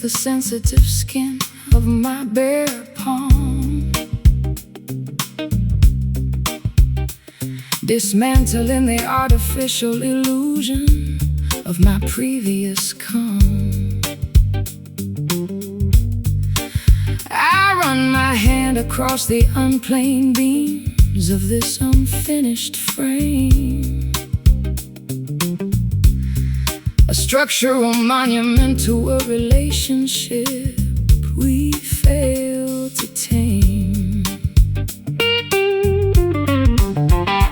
the sensitive skin of my bare palm, dismantling the artificial illusion of my previous calm. I run my hand across the unplaned beams of this unfinished frame, a structural monument to a relationship we failed to tame.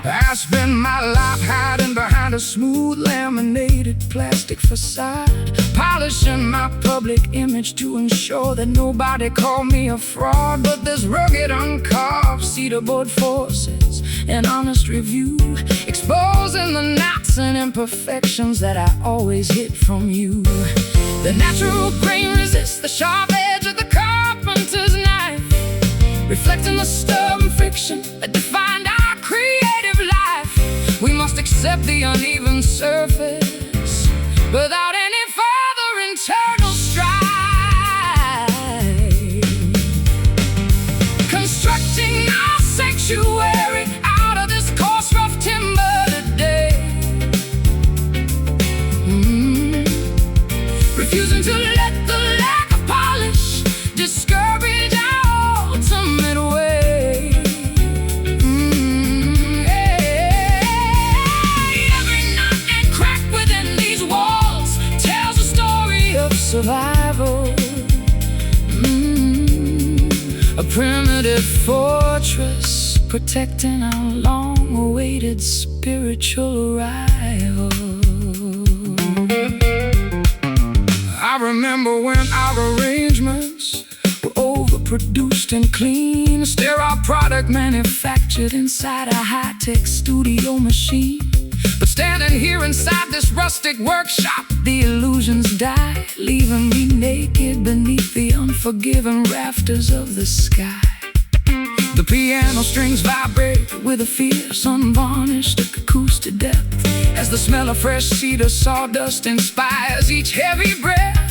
I spend my life hiding behind a smooth laminated plastic facade, polishing my public image to ensure that nobody called me a fraud. But this rugged, uncarved cedar board forces an honest review, exposing the knots and imperfections that I always hid from you. The natural grain resists the sharp edge of the carpenter's knife, reflecting the stubborn friction that defined our creative life. We must accept the uneven surface without any further internal strife, constructing our sanctuary out of this coarse, rough timber today. Refusing to let the lack of polish discourage our ultimate way. Every knot and crack within these walls tells a story of survival. A primitive fortress protecting our long-awaited spiritual arrival. I remember when our arrangements were overproduced and clean, a sterile product manufactured inside a high-tech studio machine. But standing here inside this rustic workshop, the illusions die, leaving me naked beneath the unforgiving rafters of the sky. The piano strings vibrate with a fierce, unvarnished acoustic depth, as the smell of fresh cedar sawdust inspires each heavy breath.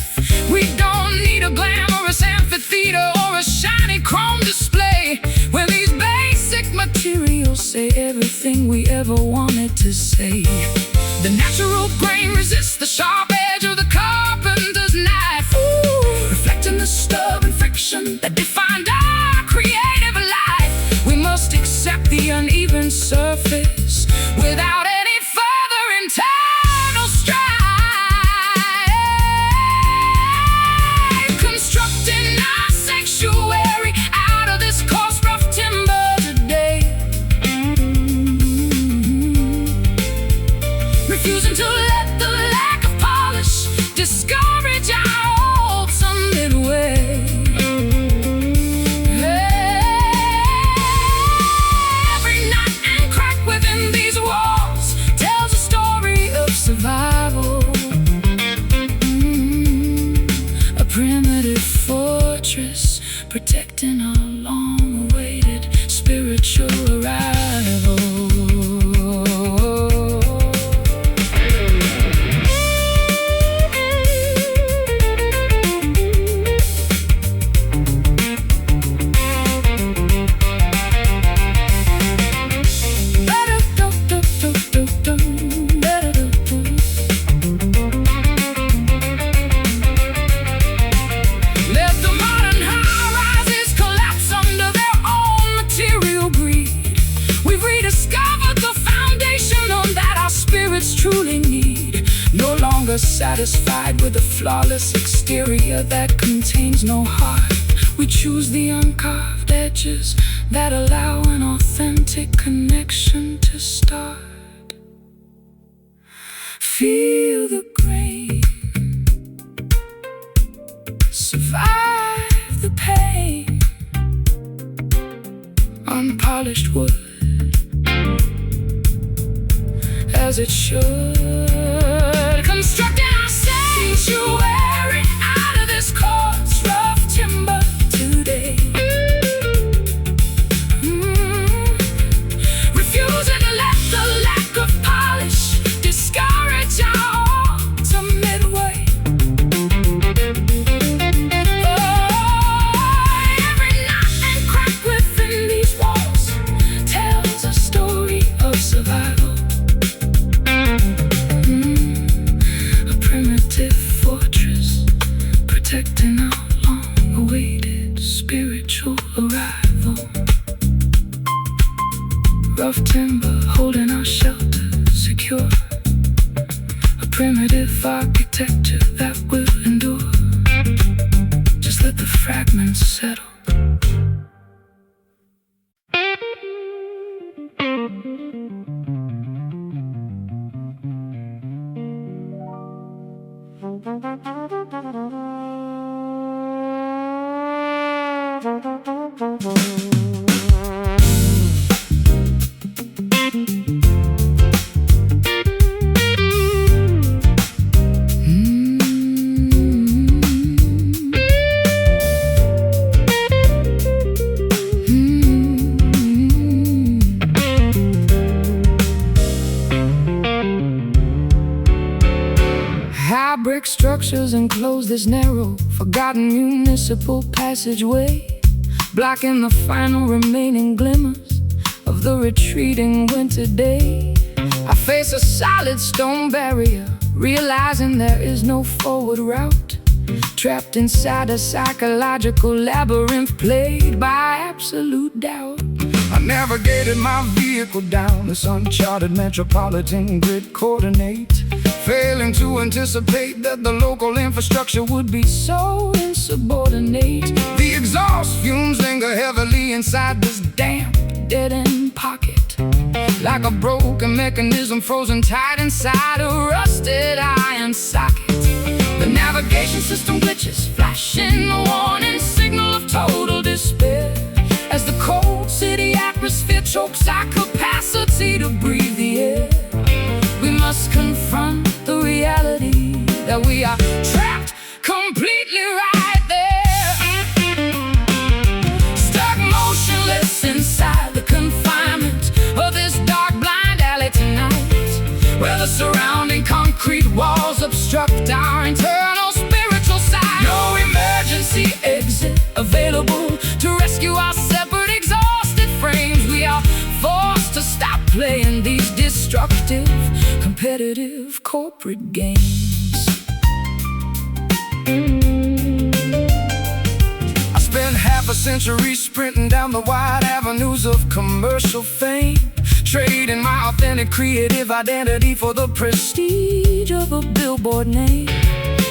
We don't need a glamorous amphitheater or a shiny chrome display, when these basic materials say everything we ever wanted to say. The natural grain resists the sharp edge of the carpenter's knife, reflecting the stubborn friction that defined our creative life. We must accept the uneven surface without any further internal strife, constructing our sanctuary out of this coarse, rough timber today. Refusing to let the lack of polish discourage our ultimate way. Every knot and crack within these walls tells a story of survival. A primitive fortress protecting our long-awaited spiritual arrival. Let the modern high-rises collapse under their own material greed. We've rediscovered the foundation on that our spirits truly need. No longer satisfied with a flawless exterior that contains no heart, we choose the uncarved edges that allow an authentic connection to start. Feel the grain, survive the pain. Unpolished wood, as it should, constructing our sanctuary out of this coarse, rough timber today. Refusing to let the lack of polish discourage our ultimate way. survival. A primitive fortress protecting our long-awaited spiritual arrival. Rough timber holding our shelter secure. A primitive architecture that will endure. Just let the fragments settle. Brick structures enclose this narrow, forgotten municipal passageway, blocking the final remaining glimmers of the retreating winter day. I face a solid stone barrier, realizing there is no forward route, trapped inside a psychological labyrinth plagued by absolute doubt. I navigated my vehicle down this uncharted metropolitan grid coordinate, failing to anticipate that the local infrastructure would be so insubordinate. The exhaust fumes linger heavily inside this damp, dead-end pocket, like a broken mechanism frozen tight inside a rusted iron socket. The navigation system glitches, flashing a warning signal of total despair, as the cold city atmosphere chokes our capacity to breathe the air. We must confront the reality that we are trapped completely right there, stuck motionless inside the confinement of this dark blind alley tonight, where the surrounding concrete walls obstruct our internal spiritual side. No emergency exit available to rescue our separate exhausted frames. We are forced to stop playing these destructive, competitive corporate games. I spent half a century sprinting down the wide avenues of commercial fame, trading my authentic creative identity for the prestige of a billboard name.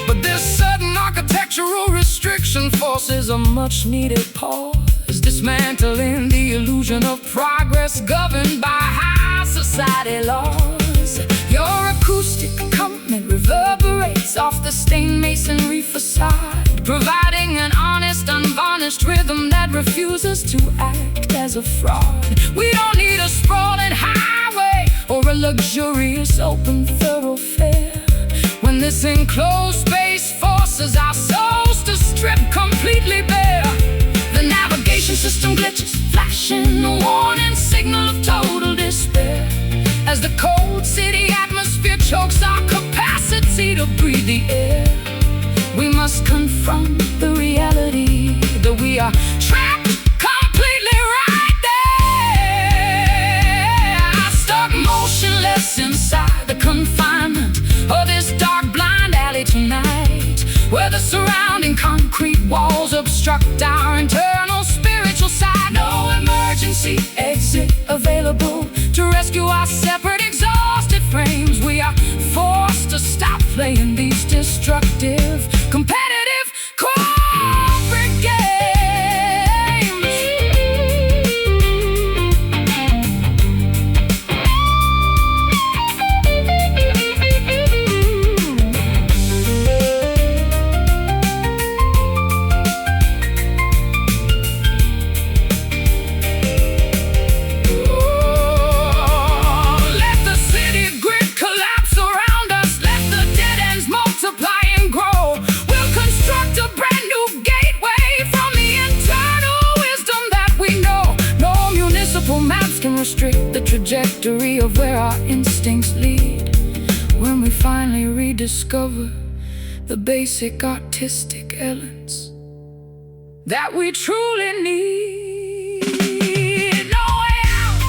But this sudden architectural restriction forces a much-needed pause, dismantling the illusion of progress governed by high society laws. Your acoustic accompaniment reverberates off the stained masonry facade, providing an honest, unvarnished rhythm that refuses to act as a fraud. We don't need a sprawling highway or a luxurious open thoroughfare when this enclosed space forces our souls to strip completely bare. The navigation system glitches, flashing a warning signal of total despair, as the cold city atmosphere chokes our capacity to breathe the air. We must confront the reality that we are trapped completely right there, stuck motionless inside the confinement of this dark blind alley tonight, where the surrounding concrete walls obstruct our internal spiritual side. No emergency exit available to rescue our separate exhausted frames. We are forced to stop playing these destructive, competitive corporate games. Restrict the trajectory of where our instincts lead. When we finally rediscover the basic artistic elements that we truly need. No way out.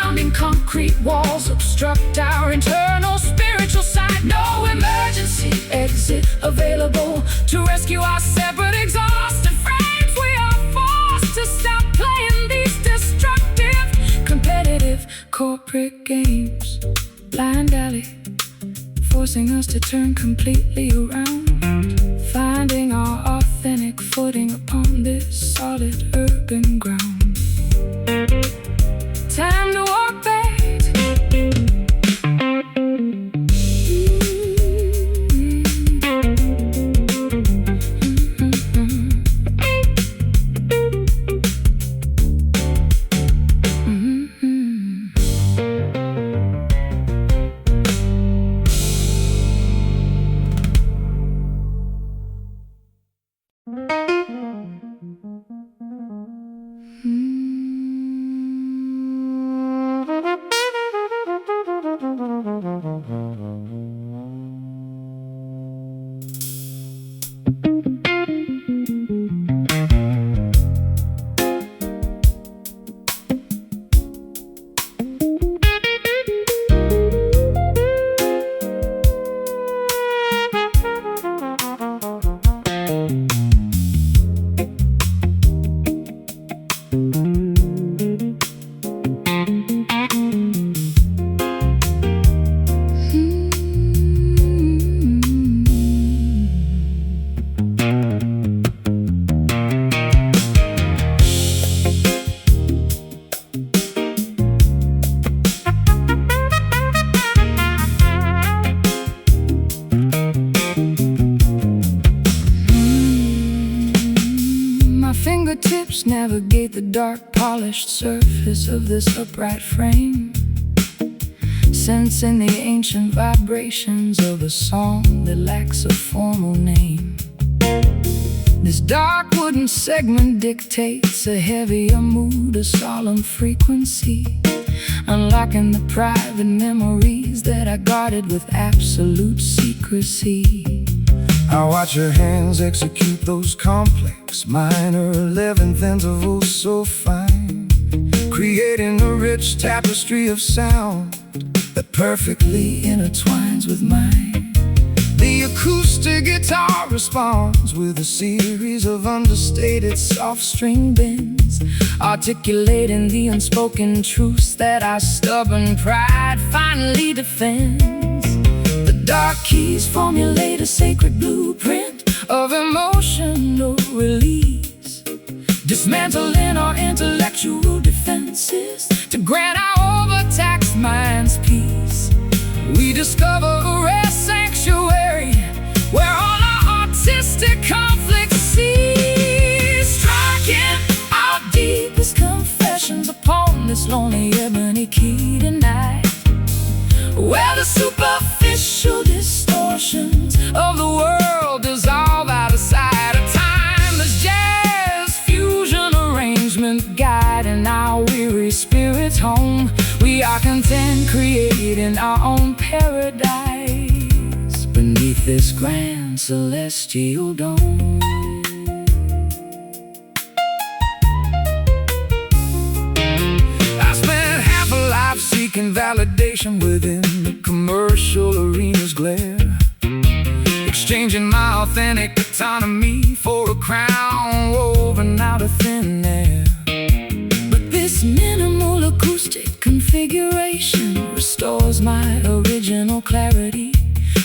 surrounding concrete walls obstruct our internal spiritual side. No emergency exit available to rescue our separate, exhausted frames. We are forced to stop playing these destructive, competitive corporate games. Blind alley, forcing us to turn completely around, finding our authentic footing upon this solid urban ground. Time to walk back. Fingertips navigate the dark, polished surface of this upright frame, sensing the ancient vibrations of a song that lacks a formal name. This dark wooden segment dictates a heavier mood, a solemn frequency, unlocking the private memories that are guarded with absolute secrecy. I watch your hands execute those complex minor 11th intervals so fine, creating a rich tapestry of sound that perfectly intertwines with mine. The acoustic guitar responds with a series of understated soft string bends, articulating the unspoken truths that our stubborn pride finally defends. Dark keys formulate a sacred blueprint of emotional release, dismantling our intellectual defenses to grant our overtaxed minds peace. We discover a rare sanctuary where all our artistic conflicts cease, striking our deepest confessions upon this lonely ebony key tonight, where the superficial distortions of the world dissolve out of sight. A timeless jazz fusion arrangement guiding our weary spirits home. We are content creating our own paradise beneath this grand celestial dome. Seeking validation within the commercial arena's glare, exchanging my authentic autonomy for a crown woven out of thin air. But this minimal acoustic configuration restores my original clarity,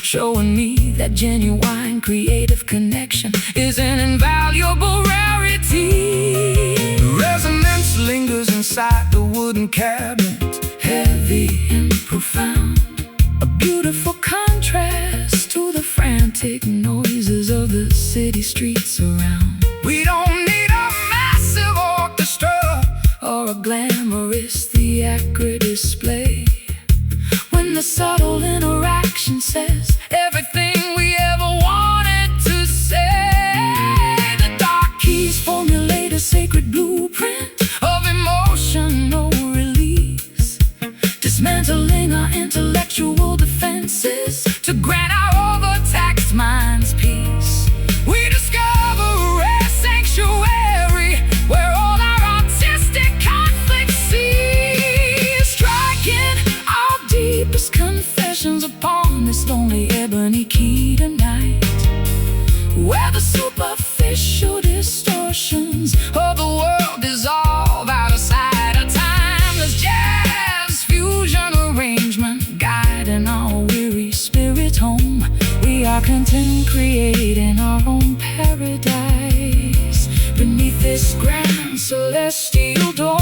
showing me that genuine creative connection is an invaluable rarity. The resonance lingers inside the wooden cabinet, heavy and profound, a beautiful contrast to the frantic noises of the city streets around. We don't need a massive orchestra or a glamorous theatrical display when the subtle interaction says everything we ever wanted to say. The dark keys formulate a sacred blueprint of emotional release, dismantling our intellectual defenses to grant our overtaxed minds peace. We discover a rare sanctuary where all our artistic conflicts cease. content creating our own paradise beneath this grand celestial dome.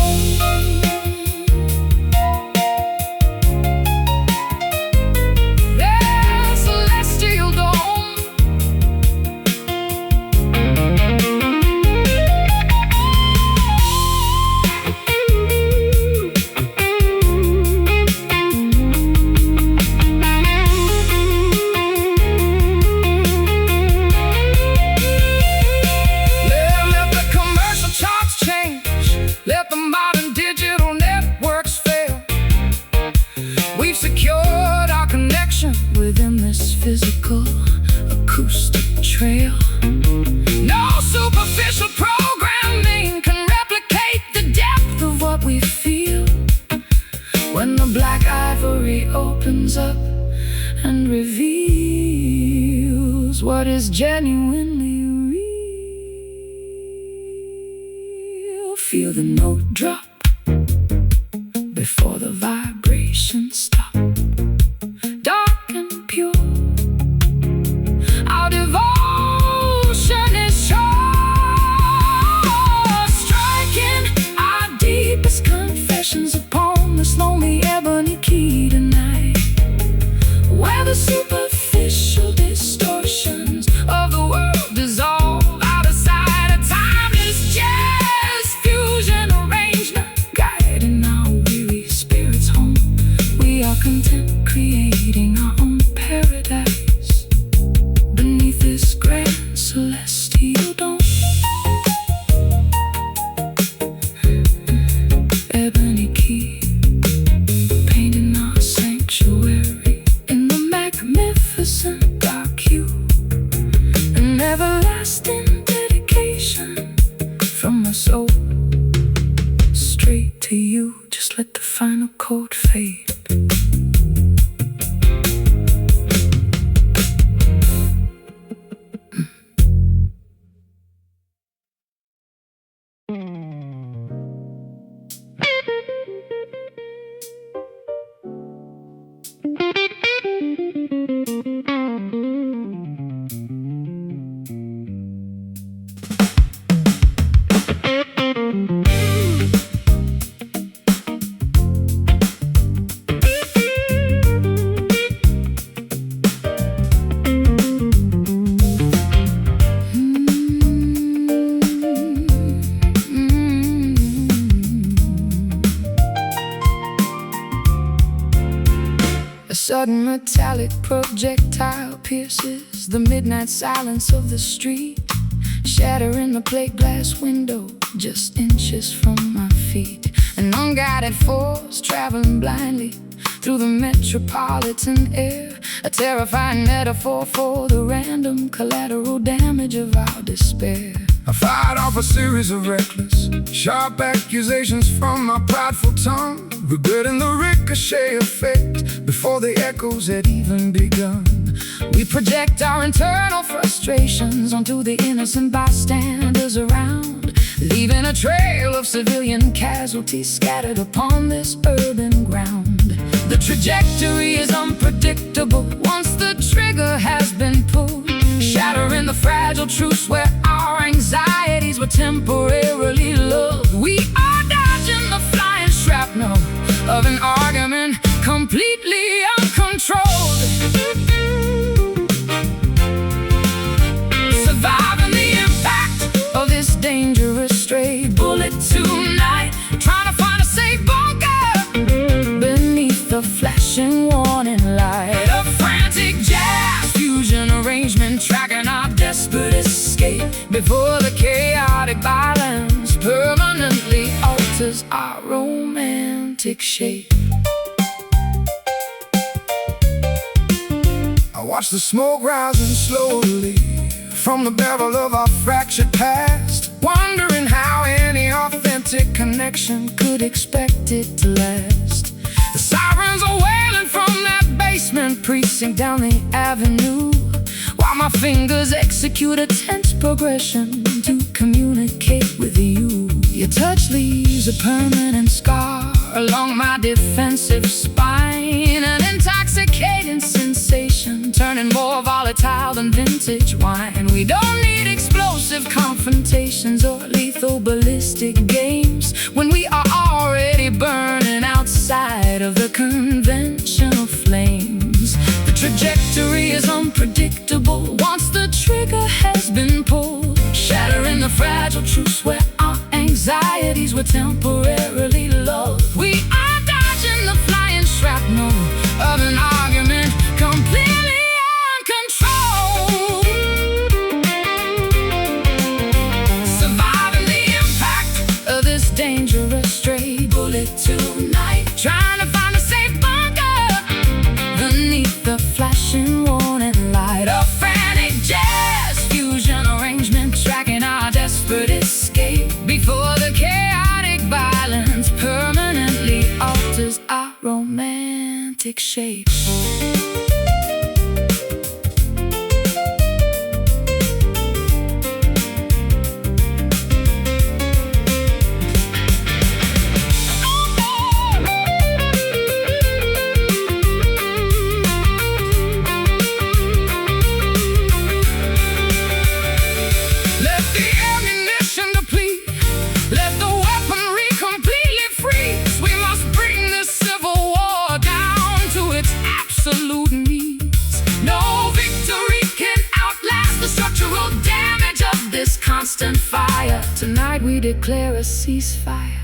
Within this physical acoustic trail, no superficial programming can replicate the depth of what we feel when the black ivory opens up and reveals what is genuinely real. Feel the note drop before the vibration stops. Pure, our devotion is sure, striking our deepest confessions upon this lonely ebony key tonight, where the superficial distortions of the world dissolve out of sight. A timeless jazz fusion arrangement guiding our weary spirits home. We are content creating our own paradise beneath this grand celestial dome. Ebony key painting our sanctuary in the magnificent dark hue. An everlasting dedication from my soul straight to you. Just let the final chord fade. A sudden metallic projectile pierces the midnight silence of the street, shattering the plate glass window just inches from my feet. An unguided force traveling blindly through the metropolitan air, a terrifying metaphor for the random collateral damage of our despair. I fired off a series of reckless, sharp accusations from my prideful tongue, regretting the ricochet effect before the echoes had even begun. We project our internal frustrations onto the innocent bystanders around, leaving a trail of civilian casualties scattered upon this urban ground. The trajectory is unpredictable once the trigger has been pulled, shattering the fragile truce where our anxieties were temporarily lulled. We are dodging the flying shrapnel of an argument completely uncontrolled, surviving the impact of this dangerous stray bullet tonight, trying to find a safe bunker beneath the flashing warning light. A frantic jazz fusion arrangement tracking our desperate escape before the chaotic violence permanently alters our romantic shape. I watch the smoke rising slowly from the barrel of our fractured past, wondering how any authentic connection could expect it to last. The sirens are wailing from that basement precinct down the avenue, while my fingers execute a tense progression to communicate with you. Your touch leaves a permanent scar along my defensive spine, an intoxicating sensation turning burning, more volatile than vintage wine. We don't need explosive confrontations or lethal ballistic games when we are already burning outside of the conventional flames. The trajectory is unpredictable once the trigger has been pulled, shattering the fragile truce where our anxieties were temporarily lulled. We are dodging the flying shrapnel of an argument completely uncontrolled, surviving the impact of this dangerous stray bullet tonight, trying to find a safe bunker beneath the flashing warning light. A frantic jazz fusion arrangement tracking our desperate escape before the chaotic violence permanently alters our romantic shape. Constant fire. Tonight we declare a ceasefire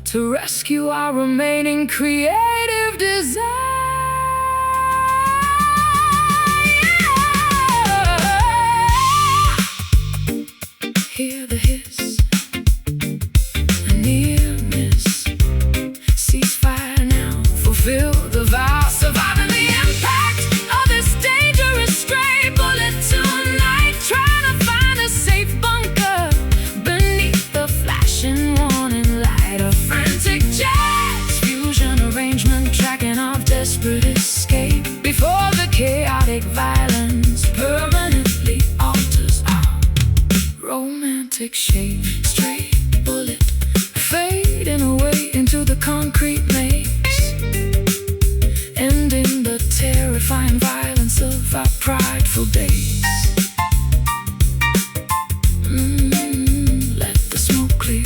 to rescue our remaining creative desire. Hear the hiss, a near miss. Ceasefire now, fulfill the vow, surviving the impact of this dangerous stray bullet tonight, trying to find a safe bunker beneath the flashing warning light. A frantic jazz fusion arrangement tracking our desperate escape before the chaotic violence permanently alters our romantic shape. Stray bullet fading away into the concrete maze, ending the terrifying violence of our prideful days. Let the smoke clear.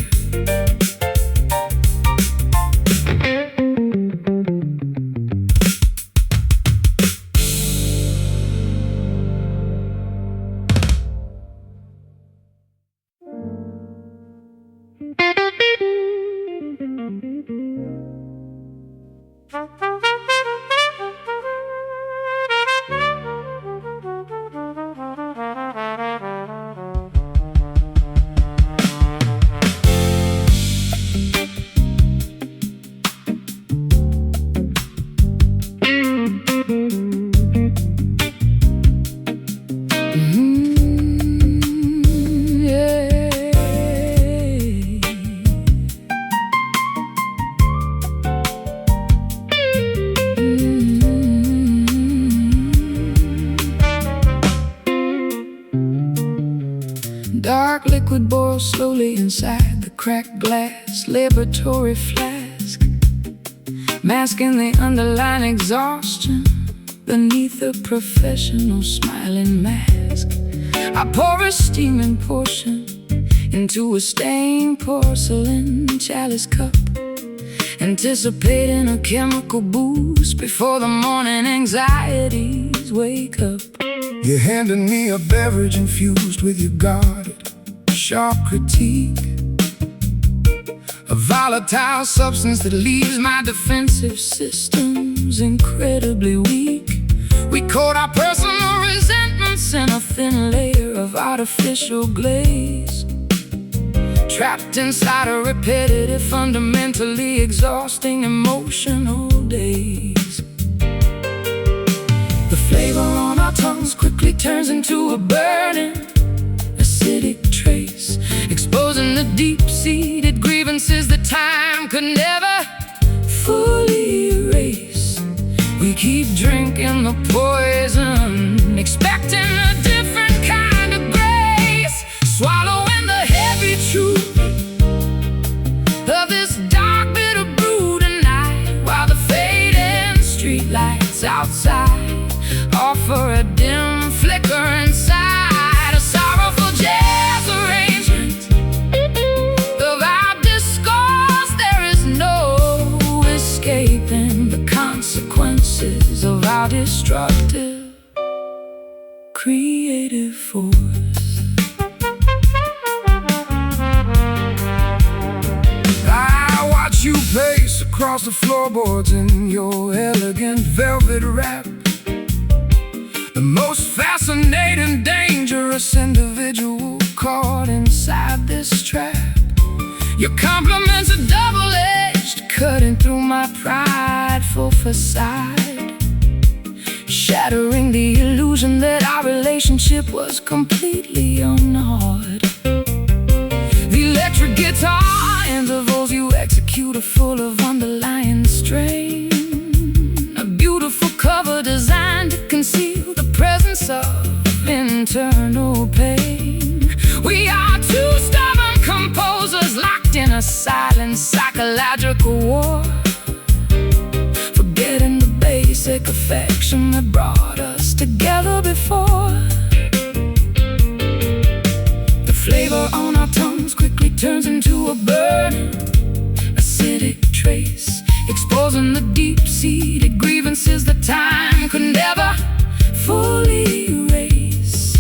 Dark liquid boils slowly inside the cracked glass laboratory flask, masking the underlying exhaustion beneath a professional smiling mask. I pour a steaming portion into a stained porcelain chalice cup, anticipating a chemical boost before the morning anxieties wake up. You're handing me a beverage infused with your guarded, sharp critique, a volatile substance that leaves my defensive systems incredibly weak. We coat our personal resentments in a thin layer of artificial glaze, trapped inside a repetitive, fundamentally exhausting emotional daze. The flavor on our tongues quickly turns into a burning, acidic trace, exposing the deep-seated grievances that time could never fully erase. We keep drinking the poison, expecting a different kind of grace, swallowing the heavy truth of this dark, bitter brew tonight, while the fading streetlights outside destructive creative force. I watch you pace across the floorboards in your elegant velvet wrap, the most fascinating, dangerous individual caught inside this trap. Your compliments are double-edged, cutting through my prideful facade, shattering the illusion that our relationship was completely unawed. The electric guitar intervals you execute are full of underlying strain, a beautiful cover designed to conceal the presence of internal pain. We are two stubborn composers locked in a silent psychological war, forgetting the basic affection that brought us together before. The flavor on our tongues quickly turns into a burning, acidic trace, exposing the deep-seated grievances that time could never fully erase.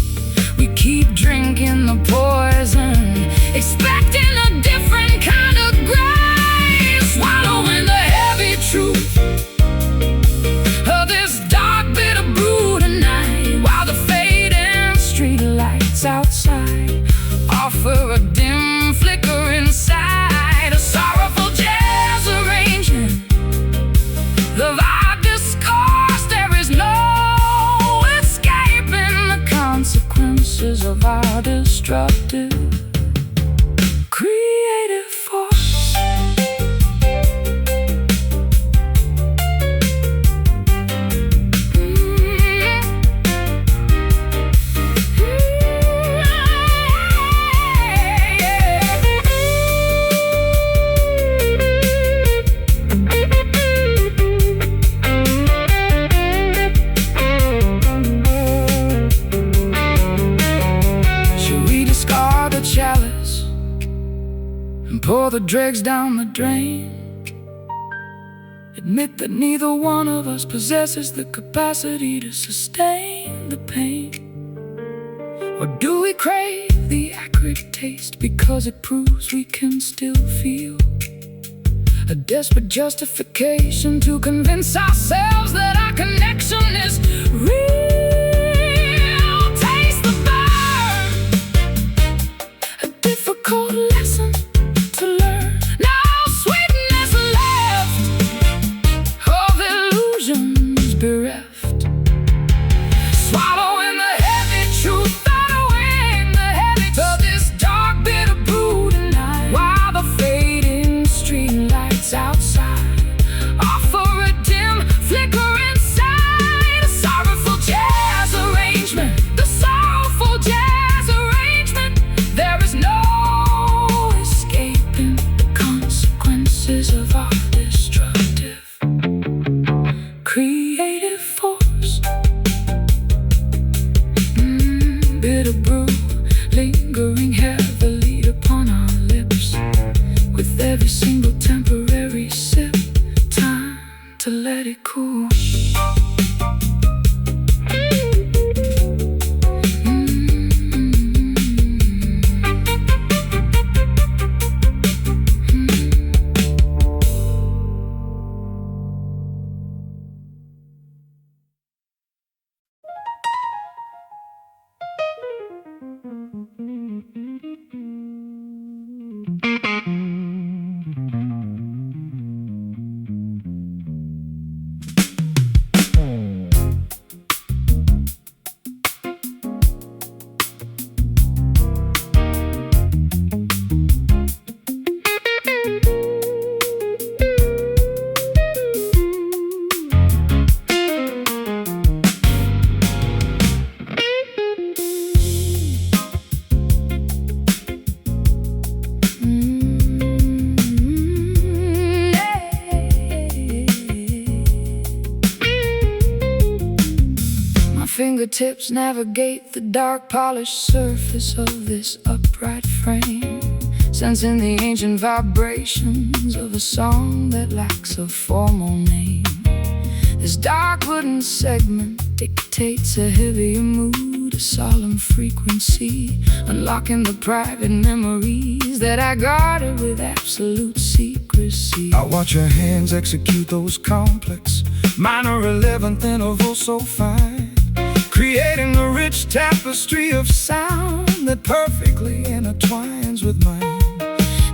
We keep drinking the poison, expecting a different kind of grace, swallowing the heavy truth of this dark bitter brew tonight, while the fading street lights outside offer a dim flicker inside, a sorrowful jazz arrangement. The vibe discourse, there is no escaping the consequences of our destructive creative force. Chalice and pour the dregs down the drain. Admit that neither one of us possesses the capacity to sustain the pain. Or do we crave the acrid taste because it proves we can still feel? A desperate justification to convince ourselves that our connection is real. Difficult lesson to learn. No sweetness left of illusions bereft. Swallowing the heavy truth, following the heavy of this dark bitter brew tonight, while the fading street lights outside offer a dim flicker inside, a sorrowful jazz arrangement. The sorrowful jazz arrangement. There is no of our destructive creative force. Bitter brew lingering heavily upon our lips, with every single temporary sip, time to let it cool. Fingertips navigate the dark polished surface of this upright frame, sensing the ancient vibrations of a song that lacks a formal name. The This dark wooden segment dictates a heavier mood, a solemn frequency, unlocking the private memories that I guarded with absolute secrecy. I watch your hands execute those complex minor 11th intervals so fine, creating a rich tapestry of sound that perfectly intertwines with mine.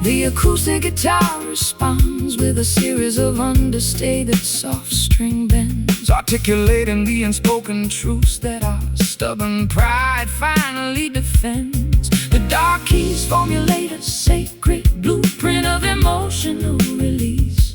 The acoustic guitar responds with a series of understated soft string bends, articulating the unspoken truths that our stubborn pride finally defends. The dark keys formulate a sacred blueprint of emotional release,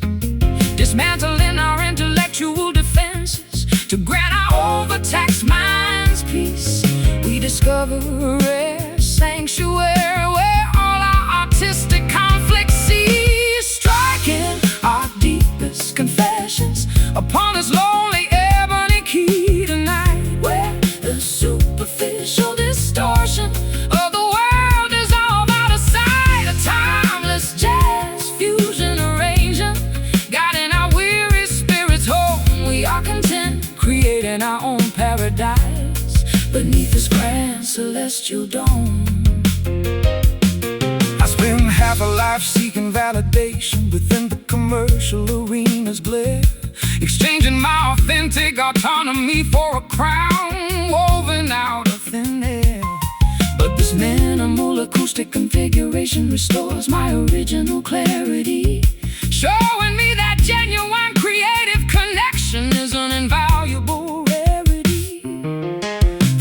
dismantling our intellectual defenses to grant our overtaxed minds peace. We discover a rare sanctuary where all our artistic conflicts cease, striking our deepest confessions upon this lonely ebony key tonight, where the superficial distortion of the world is all out of sight. A timeless jazz fusion arrangement, guiding our weary spirits home. We are content, creating our own paradise beneath this grand celestial dome. I spend half a life seeking validation within the commercial arena's glare, exchanging my authentic autonomy for a crown woven out of thin air. But this minimal acoustic configuration restores my original clarity, showing me that genuine creative connection is an invaluable rarity.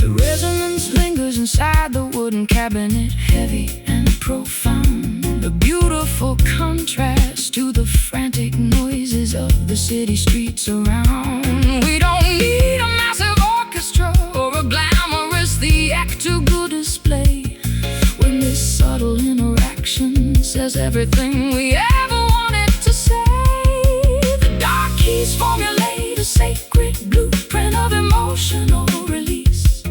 The resonance lingers inside the wooden cabinet, heavy and profound, a beautiful contrast to the frantic noises of the city streets around. We don't need a massive orchestra or a glamorous theatrical display when this subtle interaction says everything we ever wanted to say. The dark keys formulate a sacred blueprint of emotional release,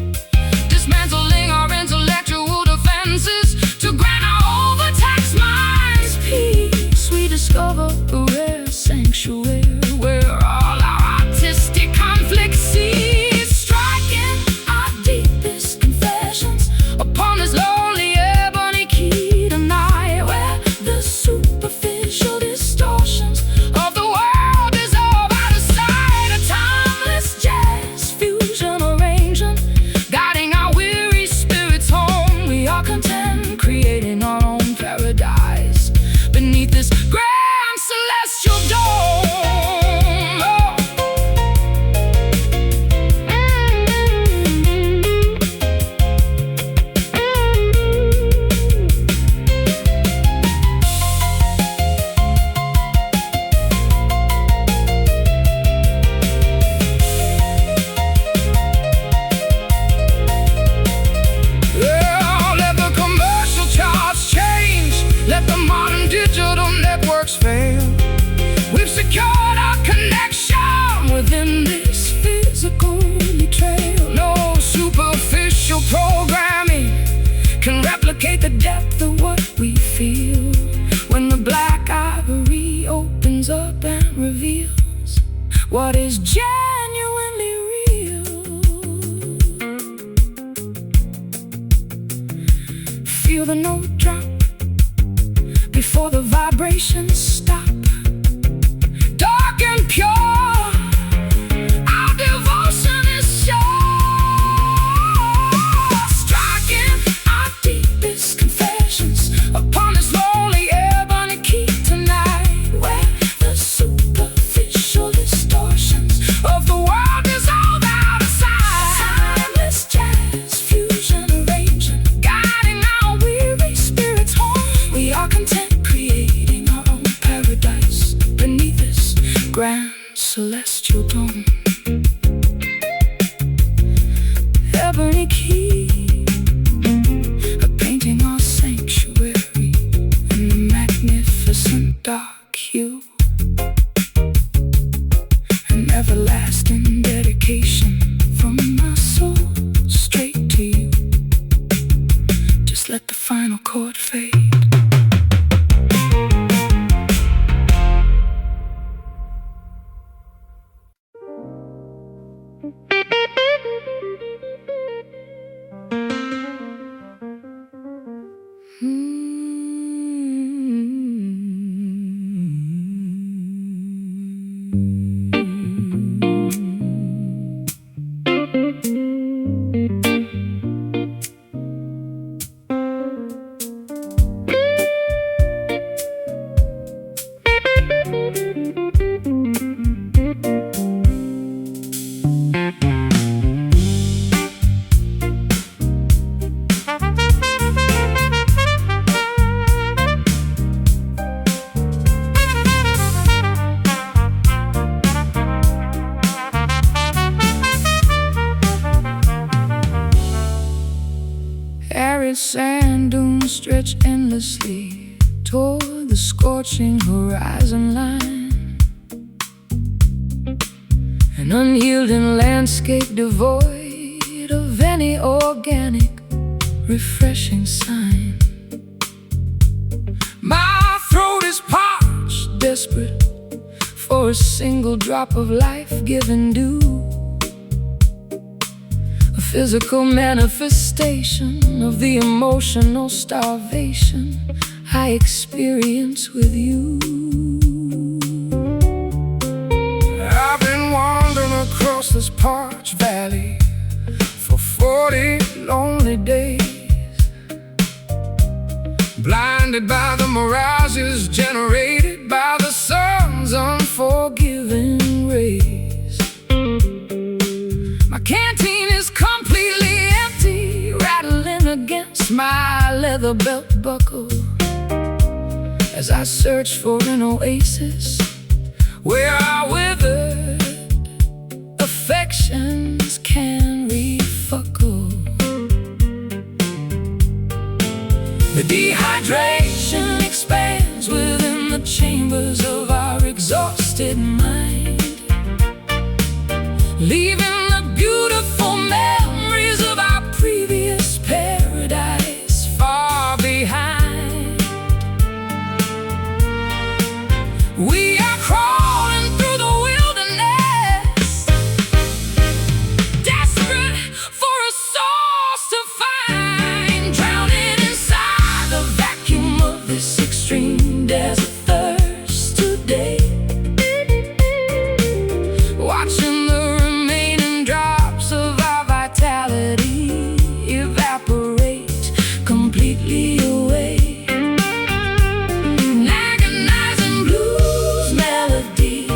dismantling our intellectual defenses to grant our overtaxed minds peace. We discover a rare sanctuary where all our artistic conflicts cease, striking our deepest confessions upon this lonely ebony key tonight, where the superficial distortions of the world is all out of sight. A timeless jazz fusion arrangement, guiding our weary spirits home. We are content, creating our own paradise beneath this grand celestial dome. Yeah, let the commercial charts change, let the modern digital networks fail. We've secured our connection within this physical betrayal. No superficial programming can replicate the depth of what we feel when the black ivory opens up and reveals what is genuinely real. Feel the note drop before the vibrations stop. Dark and pure, our devotion is sure, striking our deepest confessions upon this lonely ebony key tonight, where the superficial distortions of the world is all out of sight. Timeless jazz fusion arrangement, guiding our weary spirits home. We are content, creating our own paradise beneath this grand celestial dome. Ebony key, a painting our sanctuary in the magnificent dark hue, an everlasting dedication from my soul straight to you. Just let the final chord fade. Sand dunes stretch endlessly toward the scorching horizon line. An unyielding landscape devoid of any organic, refreshing sign. My throat is parched, desperate for a single drop of life-giving dew. Physical manifestation of the emotional starvation I experience with you. I've been wandering across this parched valley for 40 lonely days, blinded by the mirages generated by the sun's unforgiving rays. My canteen is completely empty, rattling against my leather belt buckle as I search for an oasis where our withered affections can refuckle. The dehydration expands within the chambers of our exhausted mind, leaving the beautiful memories of our previous paradise far behind. We are crawling through the wilderness, desperate for a source to find, drowning inside the vacuum of this extreme desert thirst today. Watching the remaining drops of our vitality evaporate completely away. An agonizing blues melody,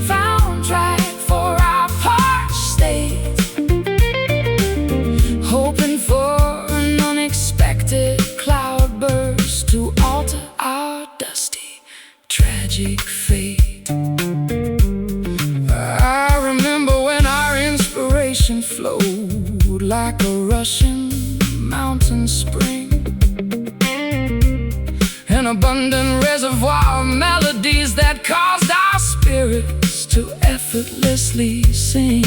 found track for our parched state, hoping for an unexpected cloudburst to alter our dusty, tragic fate. I remember when our inspiration flowed like a rushing mountain spring, an abundant reservoir of melodies that caused our spirits to effortlessly sing.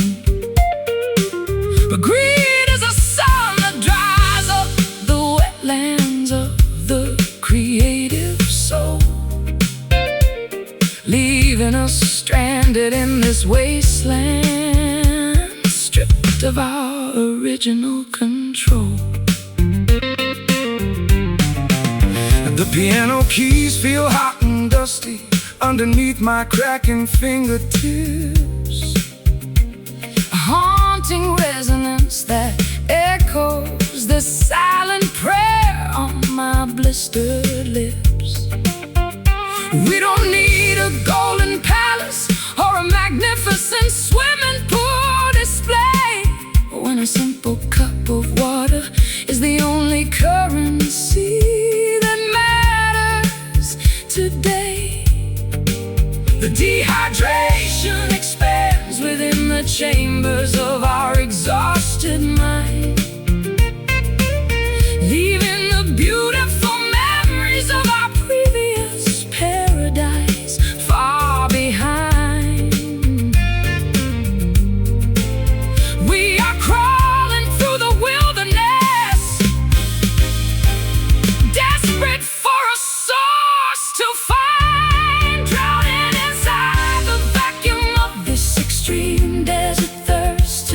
But greed is a sun that dries up the wetlands of the creative soul, leaving us stranded in this wasteland, stripped of our original control. The piano keys feel hot and dusty underneath my cracking fingertips, a haunting resonance that echoes the silent prayer on my blistered lips. We don't need a golden palace or a magnificent swimming pool display when a simple cup of water is the only currency that matters today. The dehydration expands within the chambers of our exhausted mind, leaving the beautiful memories of our previous paradise far behind. We are crawling through the wilderness, desperate for a source to find, drowning inside the vacuum of this extreme desert thirst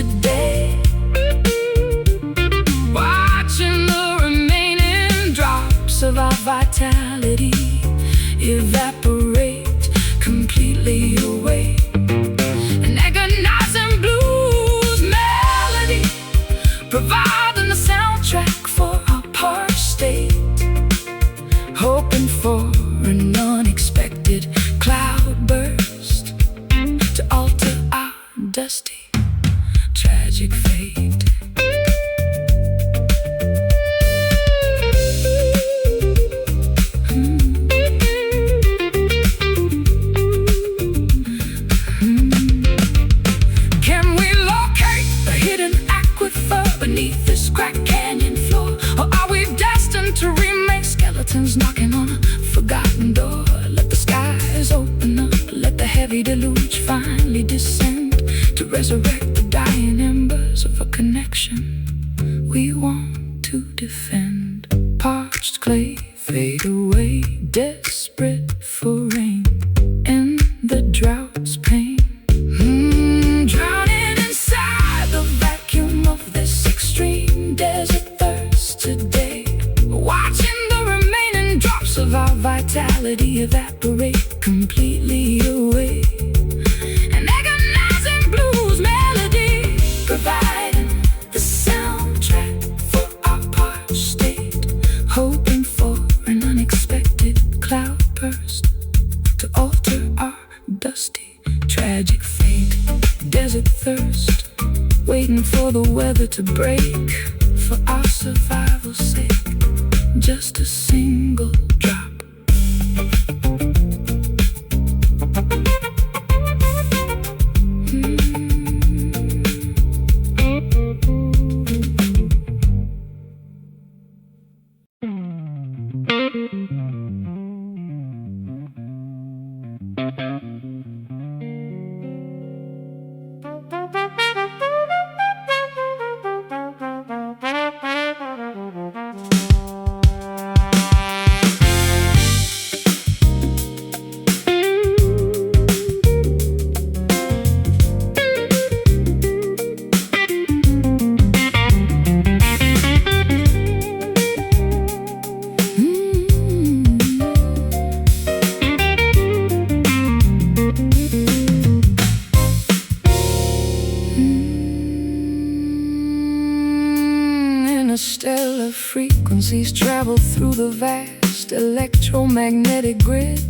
dusty, tragic fate. Can we locate a hidden aquifer beneath this cracked canyon floor? Or are we destined to remake skeletons knocking on a forgotten door? Let the skies open up, let the heavy deluge finally descend to resurrect the dying embers of a connection we want to defend. Parched clay fade away, desperate for rain in the drought's pain. Drowning inside the vacuum of this extreme desert thirst today, watching the remaining drops of our vitality evaporate completely away. An agonizing blues melody, providing the soundtrack for our parched state, hoping for an unexpected cloudburst to alter our dusty, tragic fate. Desert thirst, waiting for the weather to break, for our survival's sake, just a single drop. Stellar frequencies travel through the vast electromagnetic grid,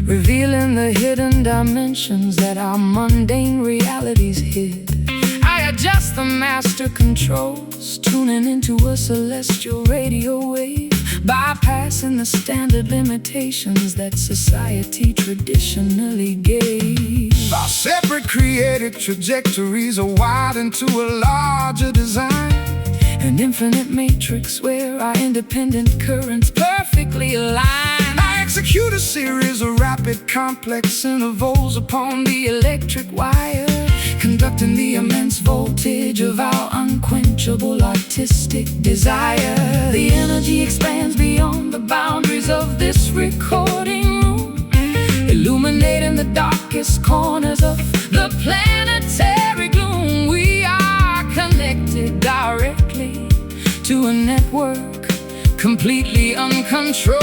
revealing the hidden dimensions that our mundane realities hid. I adjust the master controls, tuning into a celestial radio wave, bypassing the standard limitations that society traditionally gave. Our separate creative trajectories are widened to a larger design, an infinite matrix where our independent currents perfectly align. I execute a series of rapid, complex intervals upon the electric wire, conducting the immense voltage of our unquenchable artistic desire. The energy expands beyond the boundaries of this recording room, illuminating the darkest corners of the planetary gloom. We are connected directly to a network completely uncontrolled,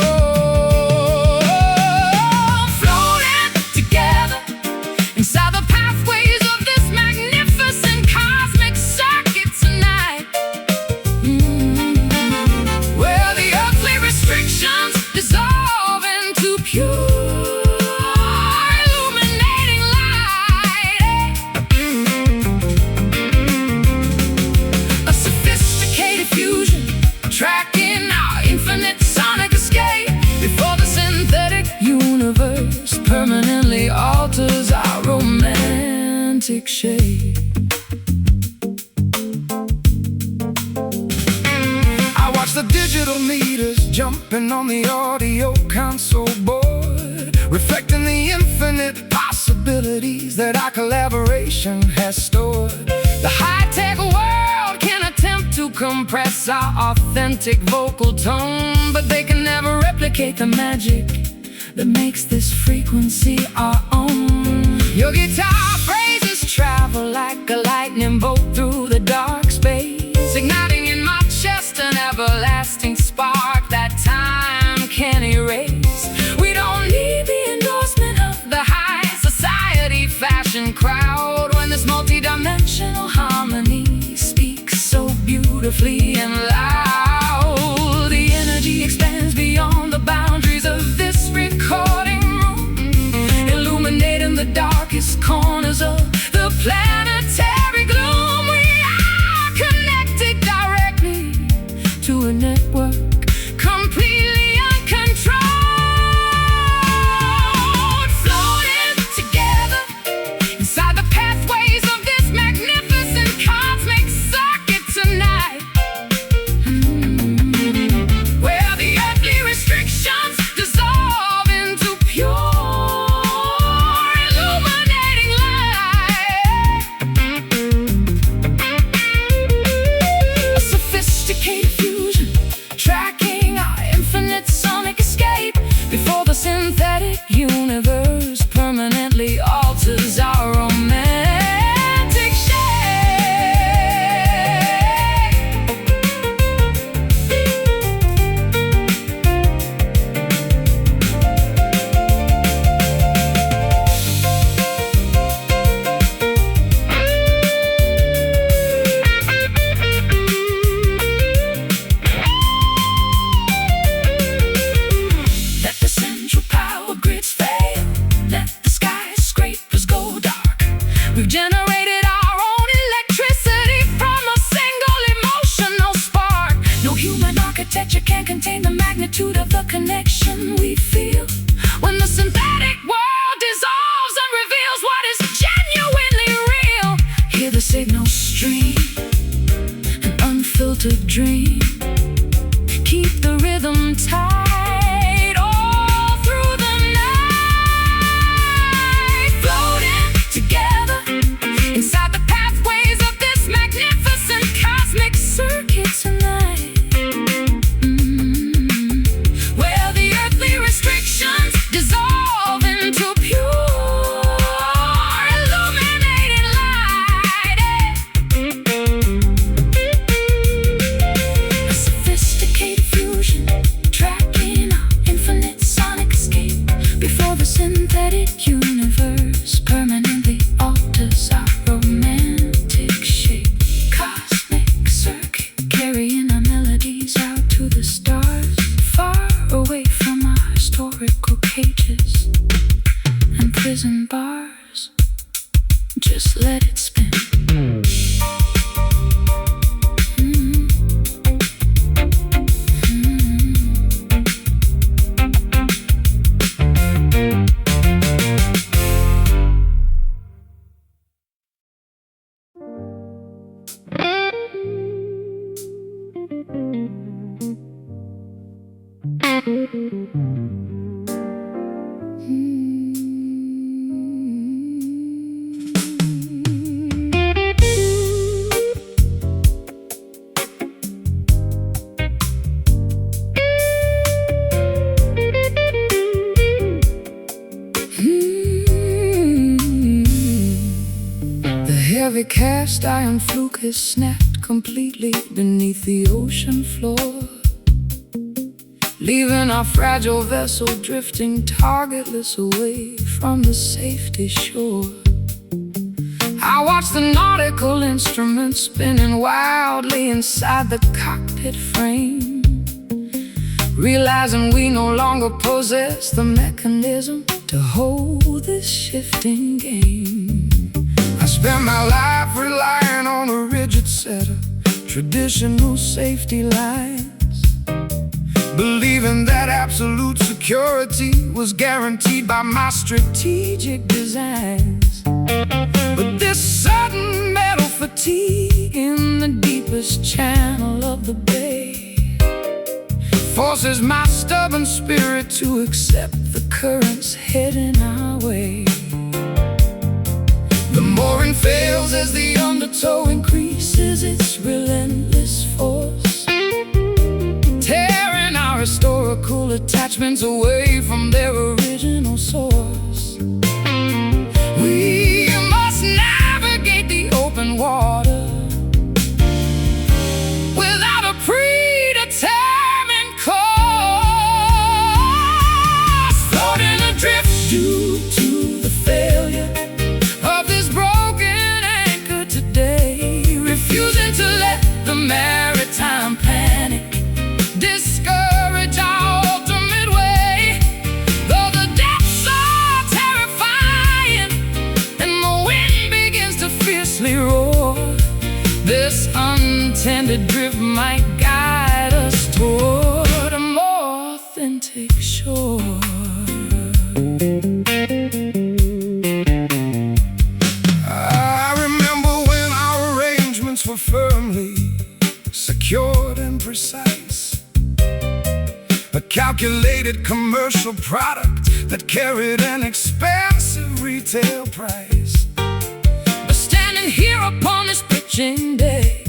floating together inside the pathways of this magnificent cosmic circuit tonight, where the earthly restrictions dissolve into pure tracking our infinite sonic escape before the synthetic universe permanently alters our romantic shape. I watch the digital meters jumping on the audio console board, reflecting the infinite possibilities that our collaboration has stored. The high-tech world can attempt to compress our authentic vocal tone, but they can never replicate the magic that makes this frequency our own. Your guitar phrases travel like a lightning bolt through the dark space, igniting in my chest an everlasting spark that time can erase. We don't need the endorsement of the high society fashion crowd when this multi-dimensional harmony speaks so beautifully and loud. The energy expands beyond the boundaries of this recording room, illuminating the darkest corners of the planet. alters our romantic shape. We've generated our own electricity from a single emotional spark. No human architecture can contain the magnitude of the connection we feel when the synthetic world dissolves and reveals what is genuinely real. Hear the signal stream, an unfiltered dream. Keep the rhythm tight. Prison bars, just let it spin. Heavy cast iron fluke is snapped completely beneath the ocean floor, leaving our fragile vessel drifting targetless away from the safety shore. I watch the nautical instruments spinning wildly inside the cockpit frame, realizing we no longer possess the mechanism to hold this shifting game. I spent my life relying on a rigid set of traditional safety lines, believing that absolute security was guaranteed by my strategic designs. But this sudden metal fatigue in the deepest channel of the bay forces my stubborn spirit to accept the currents heading our way. The mooring fails as the undertow increases its relentless force, tearing our historical attachments away from their original source. We must navigate the open water without a predetermined course, floating adrift due to the failure of this broken anchor today, refusing to let the maritime panic discourage our ultimate way. Though the depths are terrifying and the wind begins to fiercely roar, this untended drift might guide us toward a more authentic shore. Were firmly secured and precise, a calculated commercial product that carried an expensive retail price. But standing here upon this pitching deck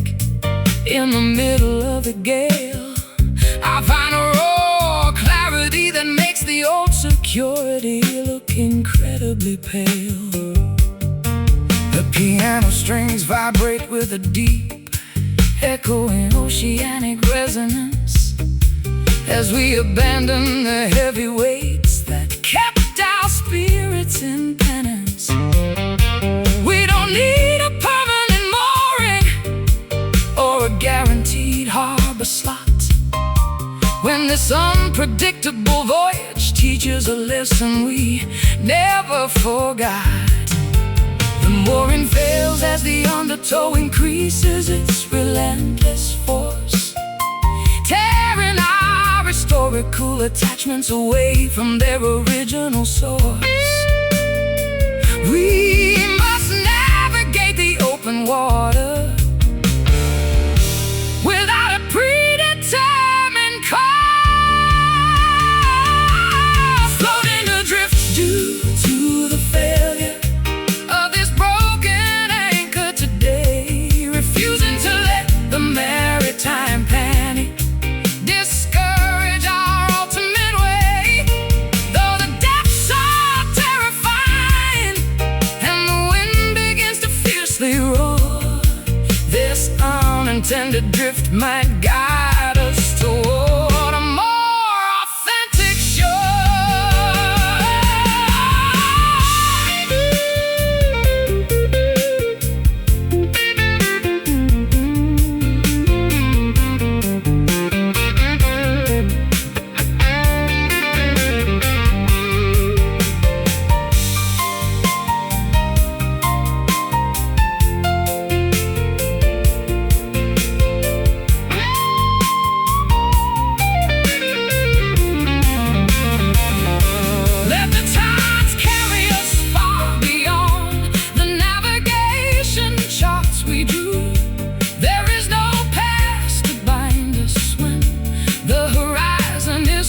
in the middle of the gale, I find a raw clarity that makes the old security look incredibly pale. piano strings vibrate with a deep, echoing oceanic resonance as we abandon the heavy weights that kept our spirits in penance. We don't need a permanent mooring or a guaranteed harbor slot when this unpredictable voyage teaches a lesson we never forgot. The mooring fails as the undertow increases its relentless force, tearing our historical attachments away from their original source. We must navigate the open water without a predetermined course, floating adrift due to the failure of this broken anchor today, refusing to let the maritime panic discourage our ultimate way. Though the depths are terrifying and the wind begins to fiercely roar, this unintended drift might guide us toward a more authentic shore.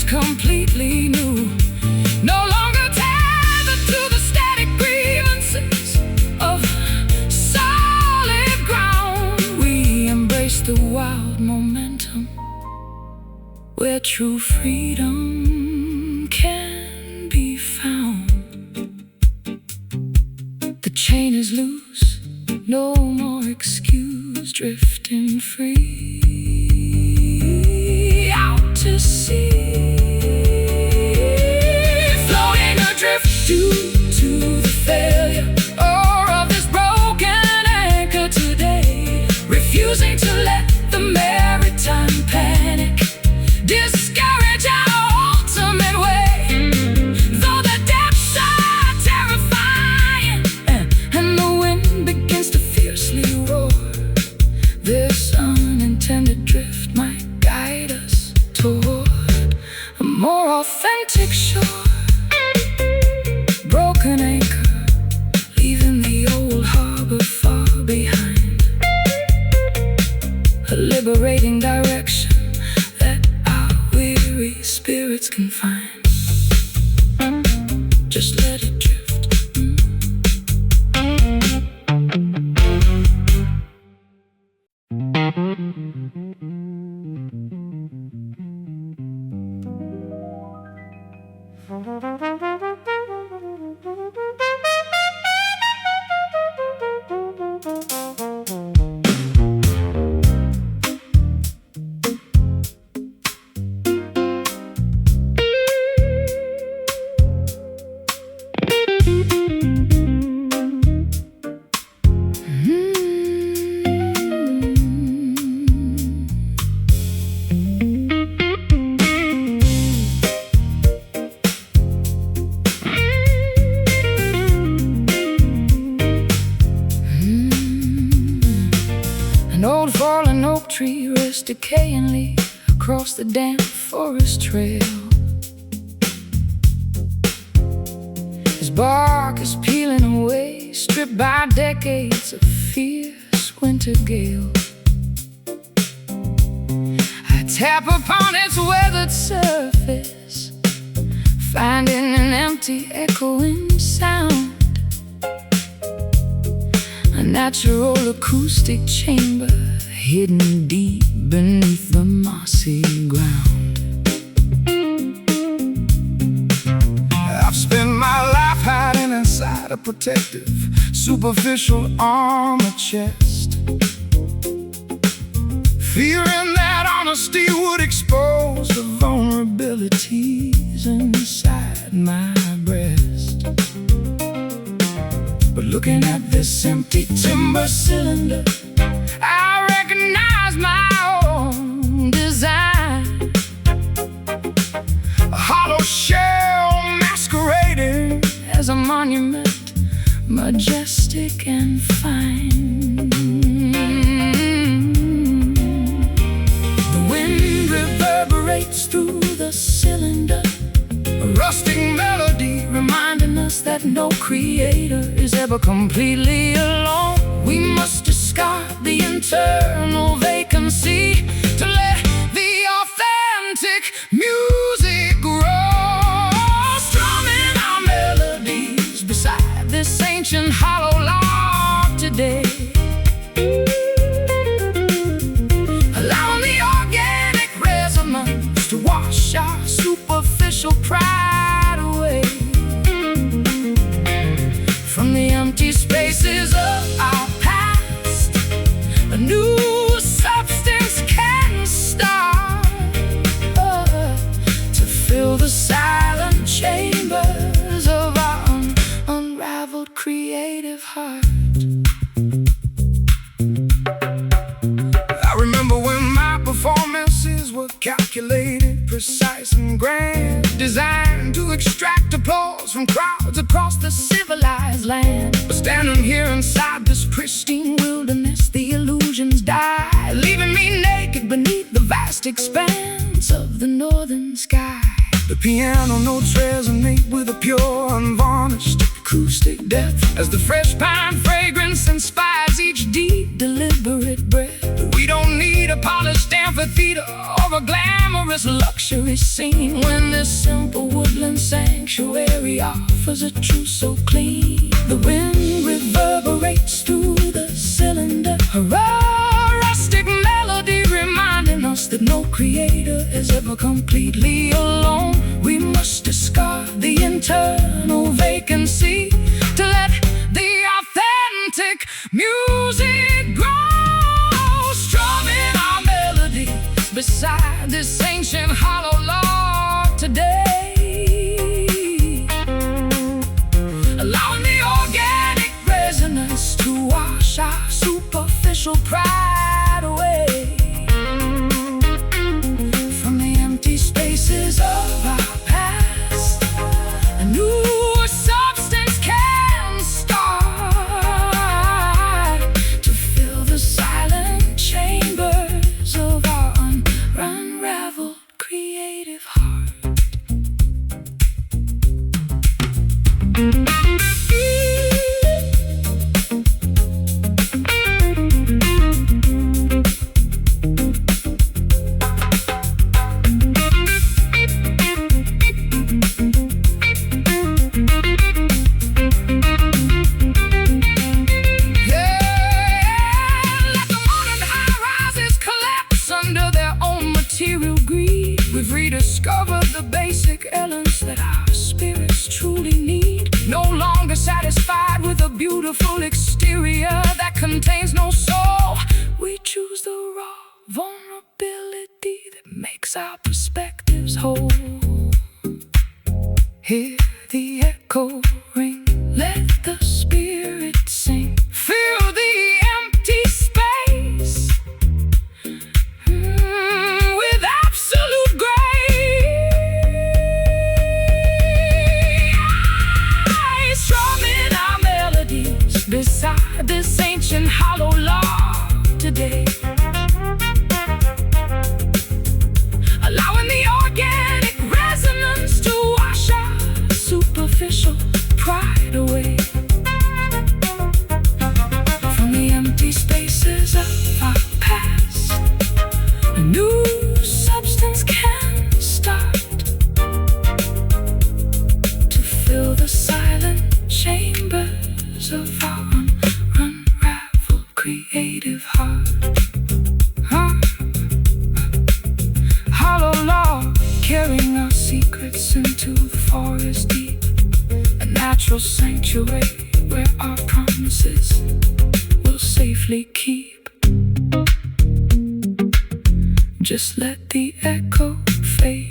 Completely new, no longer tethered to the static grievances of solid ground. We embrace the wild momentum where true freedom can be found. The chain is loose, no more excuse, drifting free out to sea, due to the failure of this broken anchor today, refusing to let the maritime panic discourage our ultimate way. Though the depths are terrifying and the wind begins to fiercely roar, this unintended drift might guide us toward a more authentic shore. Broken anchor, leaving the old harbor far behind, a liberating direction that our weary spirits can find. Just let it drift. An old fallen oak tree rests decayingly across the damp forest trail. His bark is peeling away, stripped by decades of fierce winter gale. I tap upon its weathered surface, finding an empty echoing sound, a natural acoustic chamber hidden deep beneath the mossy ground. I've spent my life hiding inside a protective superficial armor chest, fearing that honesty would expose the vulnerabilities inside my breast. But looking at this empty timber cylinder, I recognize my own design, a hollow shell masquerading as a monument, majestic and fine. The wind reverberates through the cylinder, a rustic melody reminding us that no creator is ever completely alone. We must discard the internal vacancy to let the authentic music grow, strumming our melodies beside this ancient hollow log today, allowing the organic resonance to wash our superficial pride away. From the empty spaces of our past, a new substance can start to fill the silent chambers of our unraveled creative heart. I remember when my performances were calculated, precise and grand, designed to extract applause from crowds across the civilized land. But standing here inside this pristine wilderness, the illusions die, leaving me naked beneath the vast expanse of the northern sky. The piano notes resonate with a pure, unvarnished acoustic depth, as the fresh pine fragrance inspires each deep, deliberate breath. We don't need a polished amphitheater or a glamorous luxury scene when this simple woodland sanctuary offers a truth so clean. The wind reverberates through the cylinder, a raw, rustic melody reminding us that no creator is ever completely alone. We must discard the internal vacancy to let the authentic music grow, strumming our melodies beside this ancient hollow log today, allowing the organic resonance to wash our superficial pride away. From the empty spaces of our past, a new substance can start to fill the silent chambers of our unraveled creative heart. We've rediscovered the basic elements that our spirits truly need. No longer satisfied with a beautiful exterior that contains no soul. We choose the raw vulnerability that makes our perspectives whole. Hear the echo ring, let the spirit sing. Feel the empty space with absolute grace. Strumming our melodies beside this ancient hollow log today, allowing the organic resonance to wash our superficial pride away. From the empty spaces of our past, a new substance can start to fill the silent chambers of our unraveled creative heart. Hollow log, carrying our secrets into the forest deep, a natural sanctuary where our promises will safely keep. Just let the echo fade.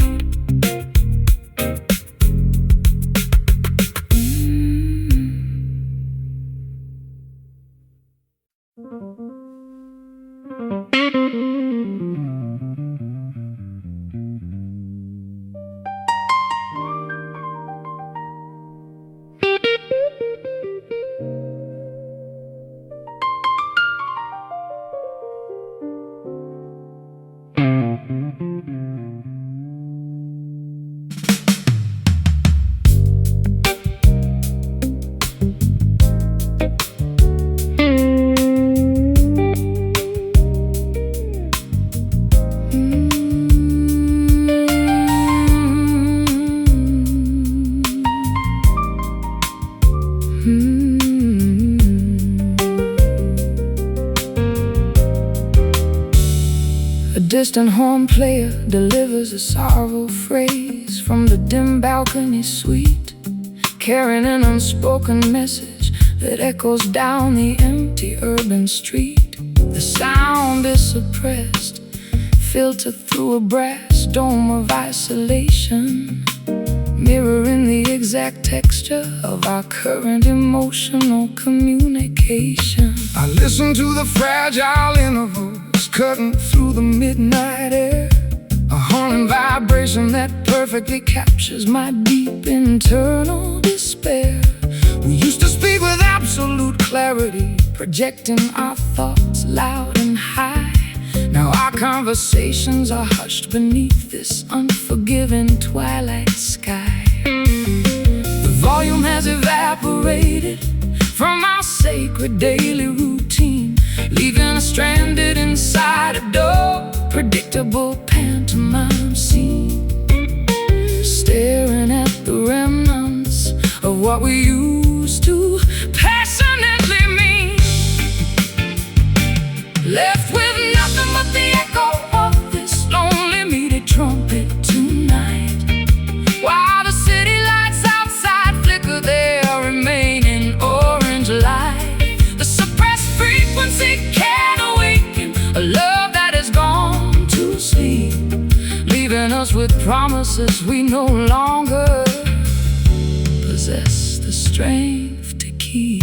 A distant horn player delivers a sorrowful phrase from the dim balcony suite, carrying an unspoken message that echoes down the empty urban street. The sound is suppressed, filtered through a brass dome of isolation, mirroring the exact texture of our current emotional communication. I listen to the fragile intervals cutting through the midnight air, a haunting vibration that perfectly captures my deep internal despair. We used to speak with absolute clarity, projecting our thoughts loud and high. Now our conversations are hushed beneath this unforgiving twilight sky. The volume has evaporated from our sacred daily routine, leaving us stranded inside a dull, predictable pantomime scene, staring at the remnants of what we used to passionately mean. Left with nothing but the echo of this lonely muted trumpet tonight, while the city lights outside flicker their remaining orange light. The suppressed frequency can't awaken a love that has gone to sleep, leaving us with promises we no longer possess the strength to keep.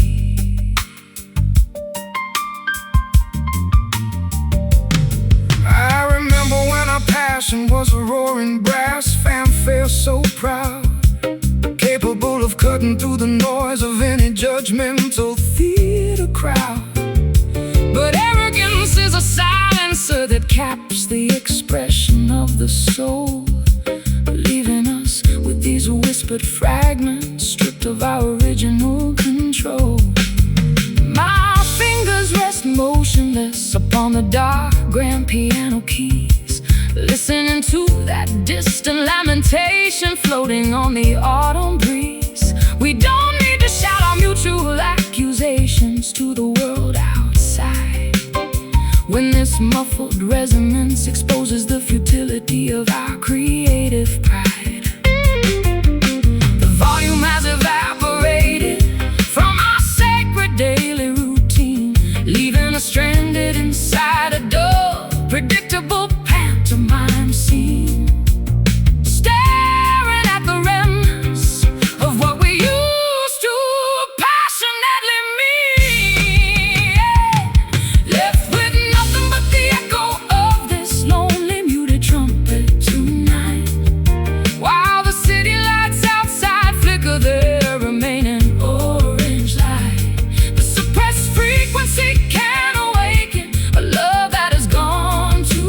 I remember when our passion was a roaring brass fanfare so proud, capable of cutting through the noise of any judgmental theater crowd. But arrogance is a silencer that caps the expression of the soul, leaving us with these whispered fragments stripped of our original control. My fingers rest motionless upon the dark grand piano keys, listening to that distant lamentation floating on the autumn breeze. We don't need to shout our mutual accusations to the world outside, when this muffled resonance exposes the futility of our creative pride. The volume has evaporated from our sacred daily routine, leaving us stranded inside a dull, predictable pantomime scene, staring at the remnants of what we used to passionately mean. Left with nothing but the echo of this lonely muted trumpet tonight, while the city lights outside flicker their remaining orange light. The suppressed frequency can't awaken a love that has gone to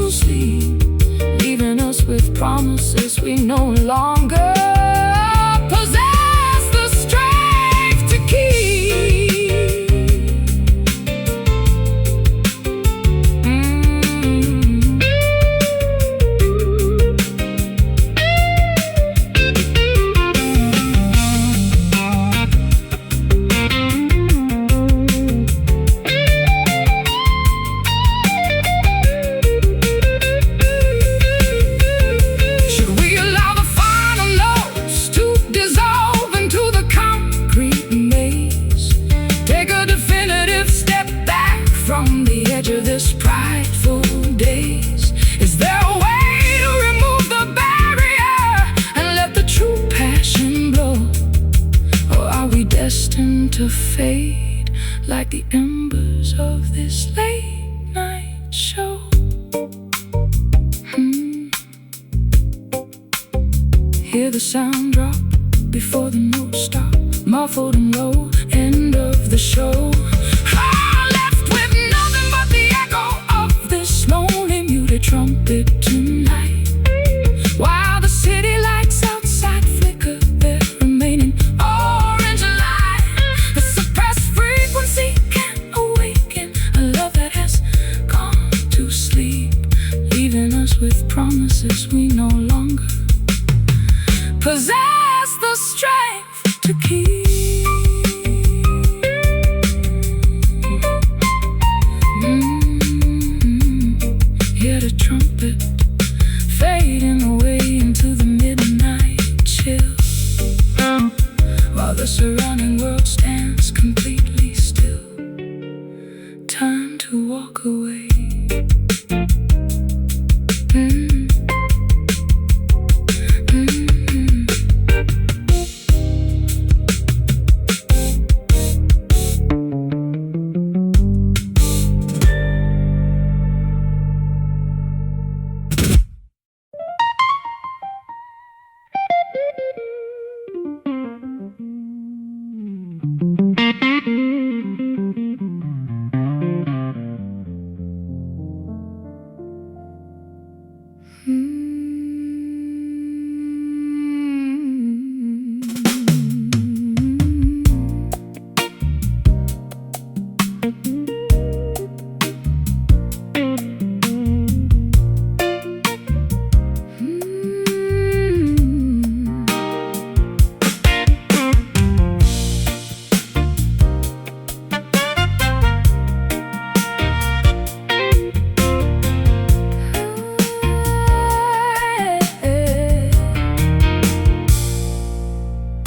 like the embers of this late night show. Hear the sound drop before the notes stop, muffled and low, end of the show. Left with nothing but the echo of this lonely muted trumpet tonight. While the city lights outside flicker their remaining orange light, the suppressed frequency can awaken a love that has gone to sleep, leaving us with promises we no longer possess the strength to keep. Hear the trumpet fading away into the midnight chill, while the surrounding world stands completely still. Time to walk away.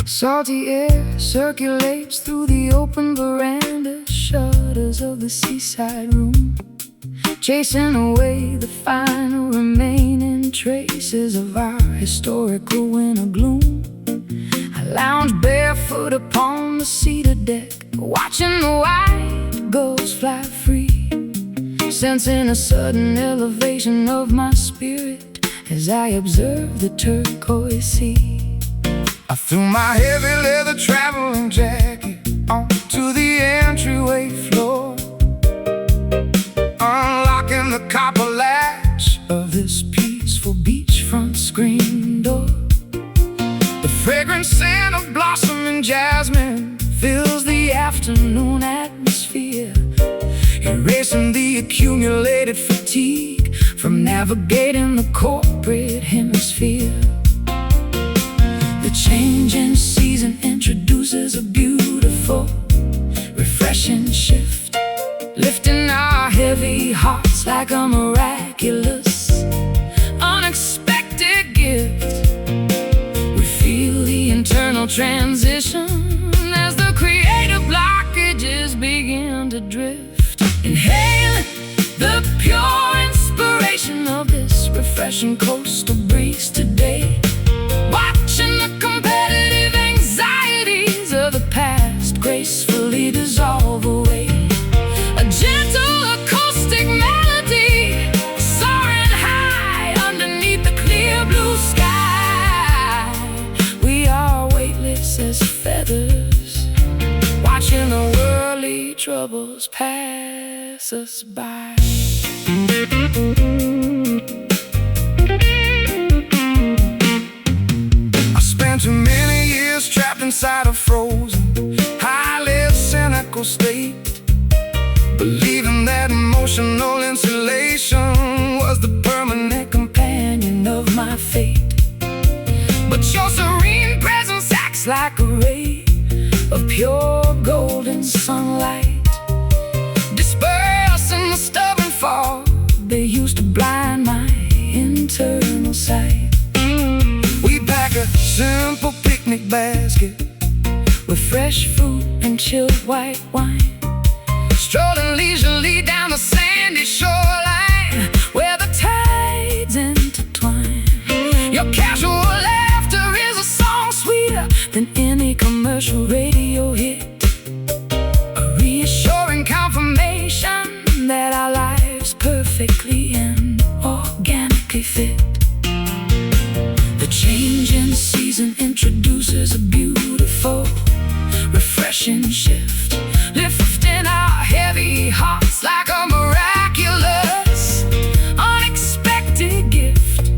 Salty air circulates through the open veranda shutters of the seaside room, chasing away the final remaining traces of our historical winter gloom. I lounge barefoot upon the cedar deck, watching the white gulls fly free, sensing a sudden elevation of my spirit as I observe the turquoise sea. I threw my heavy leather traveling jacket onto the entryway floor, unlocking the copper latch of this peaceful beachfront screen door. The fragrant scent of blossom and jasmine fills the afternoon atmosphere, erasing the accumulated fatigue from navigating the corporate hemisphere. The changing season introduces a beautiful, refreshing shift, lifting our heavy hearts like a miraculous, unexpected gift. We feel the internal transition as the creative blockages begin to drift, inhaling the pure inspiration of this refreshing coastal breeze today, watching the competitive anxieties of the past gracefully dissolve away. A gentle acoustic melody soaring high underneath the clear blue sky. We are weightless as feathers, watching the worldly troubles pass us by. Too many years trapped inside a frozen, highly cynical state, believing that emotional insulation was the permanent companion of my fate. But your serene presence acts like a ray of pure golden sunlight, dispersing the stubborn fog they used to blind my internal sight. We pack a simple picnic basket with fresh fruit and chilled white wine, strolling leisurely down the sandy shoreline where the tides intertwine. Your casual laughter is a song sweeter than any commercial radio hit, a reassurance perfectly and organically fit. The change in season introduces a beautiful, refreshing shift, lifting our heavy hearts like a miraculous, unexpected gift.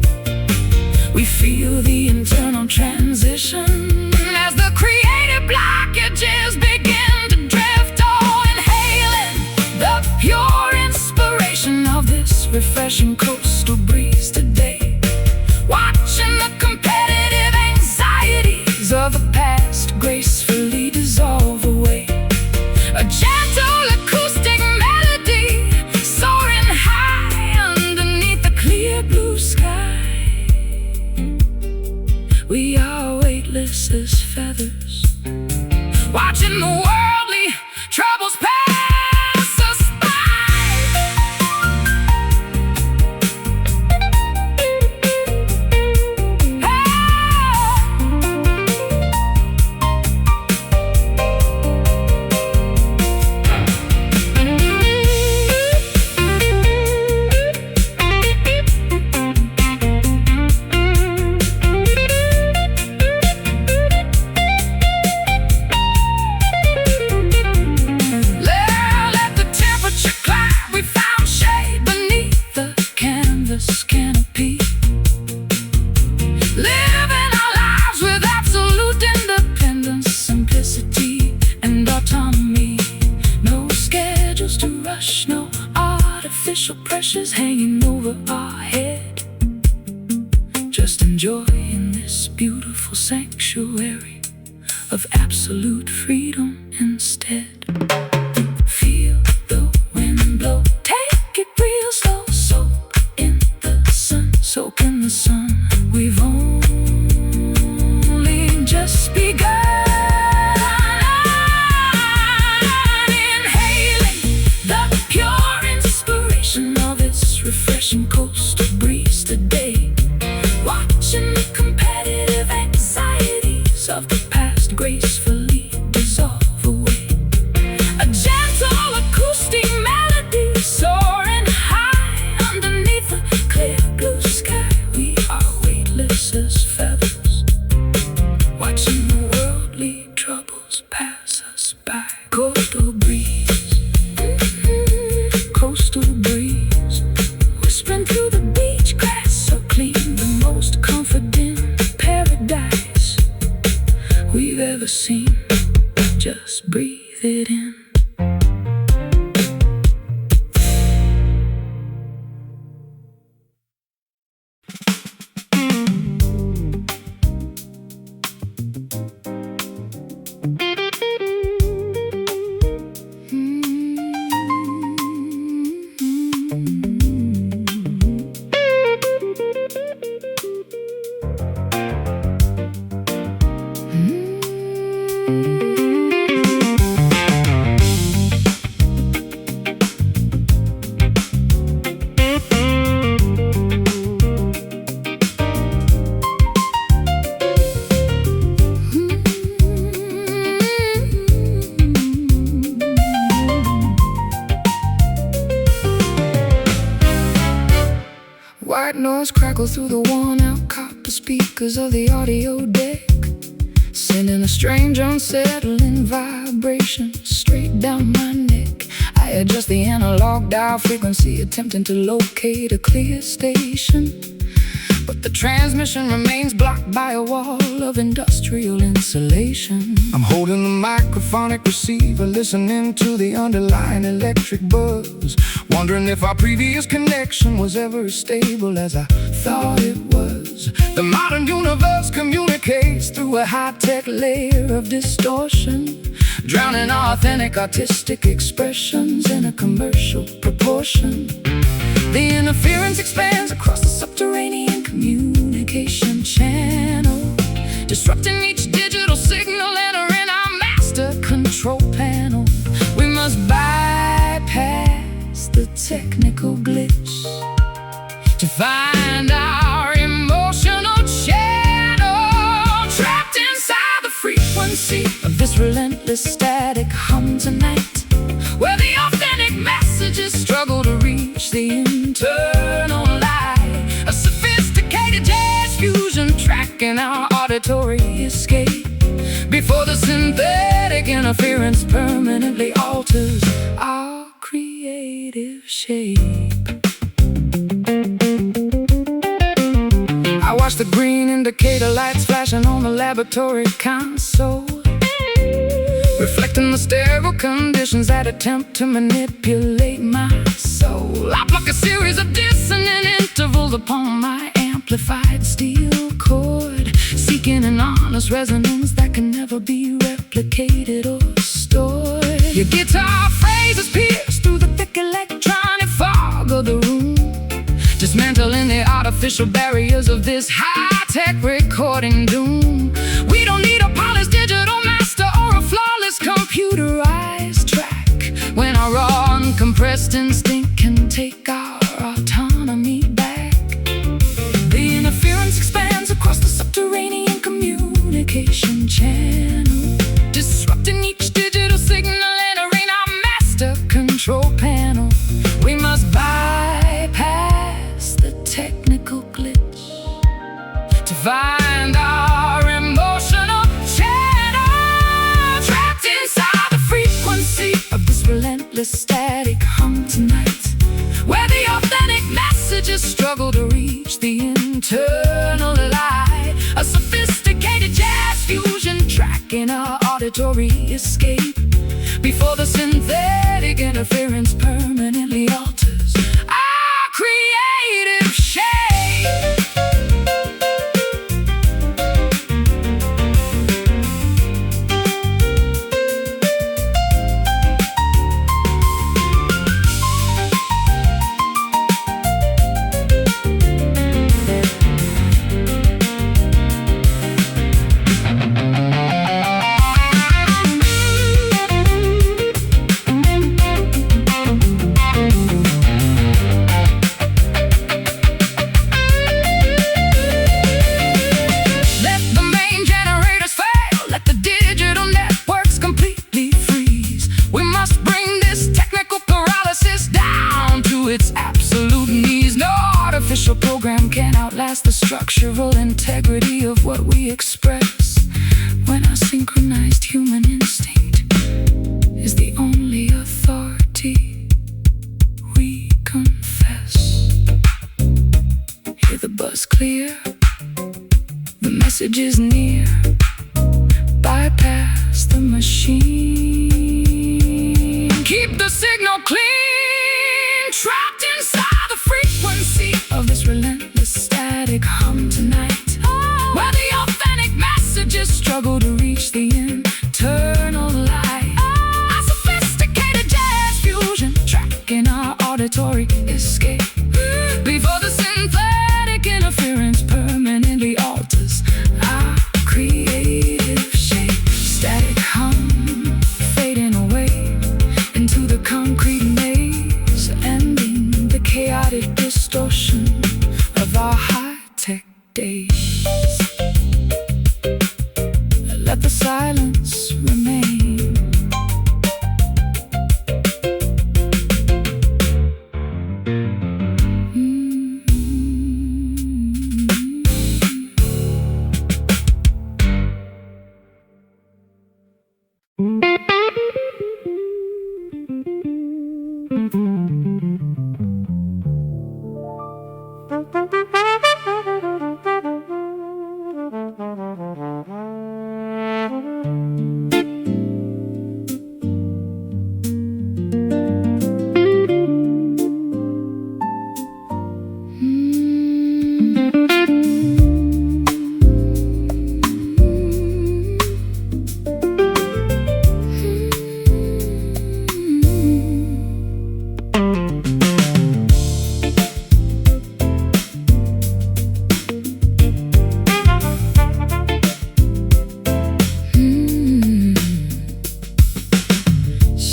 We feel the internal transition as the creative blockages begin to drift. Oh, inhaling the pure inspiration of this refreshing coastal breeze today. Watching the competitive anxieties of the past gracefully dissolve away. A gentle acoustic melody soaring high underneath the clear blue sky. We are weightless as feathers, watching the worldly troubles pass us by. Canopy, living our lives with absolute independence, simplicity, and autonomy. No schedules to rush, no artificial pressures hanging over our head. Just enjoying this beautiful sanctuary of absolute freedom instead. Feel the wind blow, take it real slow. Soak in the sun, we've only just begun. Inhaling the pure inspiration of its refreshing coastal breeze today. Watching the competitive anxieties of the past gracefully dissolve away. A gentle acoustic melody soaring high underneath the clear blue sky. We are weightless as feathers, watching the worldly troubles pass us by. Coastal breeze, coastal breeze, whispering through the beach grass so clean. The most confident paradise we've ever seen. Just breathe it in. White noise crackles through the worn-out copper speakers of the audio deck, sending a strange, unsettling vibration straight down my neck. I adjust the analog dial frequency, attempting to locate a clear station, but the transmission remains blocked by a wall of industrial insulation. I'm holding the microphonic receiver, listening to the underlying electric buzz, wondering if our previous connection was ever as stable as I thought it was. The modern universe communicates through a high-tech layer of distortion, drowning authentic artistic expressions in a commercial proportion. The interference expands across the subterranean communication channel, disrupting each digital signal entering our master control panel. We must bypass the technical glitch to find our emotional channel, trapped inside the frequency of this relentless static hum tonight, where the authentic messages struggle to reach the permanently alters our creative shape. I watch the green indicator lights flashing on the laboratory console, reflecting the sterile conditions that attempt to manipulate my soul. I pluck a series of dissonant intervals upon my amplified steel cord, seeking an honest resonance that can never be replicated or stored. Your guitar phrases pierce through the thick electronic fog of the room, dismantling the artificial barriers of this high-tech recording doom. We don't need a polished digital master or a flawless computerized track when our raw and compressed instinct can take our autonomy back. The interference expands across the subterranean communication channel, disrupting each digital signal, entering our master control panel. We must bypass the technical glitch to find our emotional channel, trapped inside the frequency of this relentless static hum tonight, where the authentic messages struggle to reach the internal light. A sophisticated jazz fusion track in our auditory escape, before the synthetic interference permanently alters our creative shape. Program can outlast the structural integrity of what we express, when our synchronized human instinct is the only authority we confess. Hear the buzz clear, the message is near. Bypass the machine, keep the signal clean, trapped inside the frequency of this relentless static hum tonight, where the authentic messages struggle to reach the internal light. A sophisticated jazz fusion track in our auditory escape, before the synthetic interference permanently alters our creative shape. Static hum fading away into the concrete maze, ending the chaotic distortion of our high-tech days. Let the silence remain.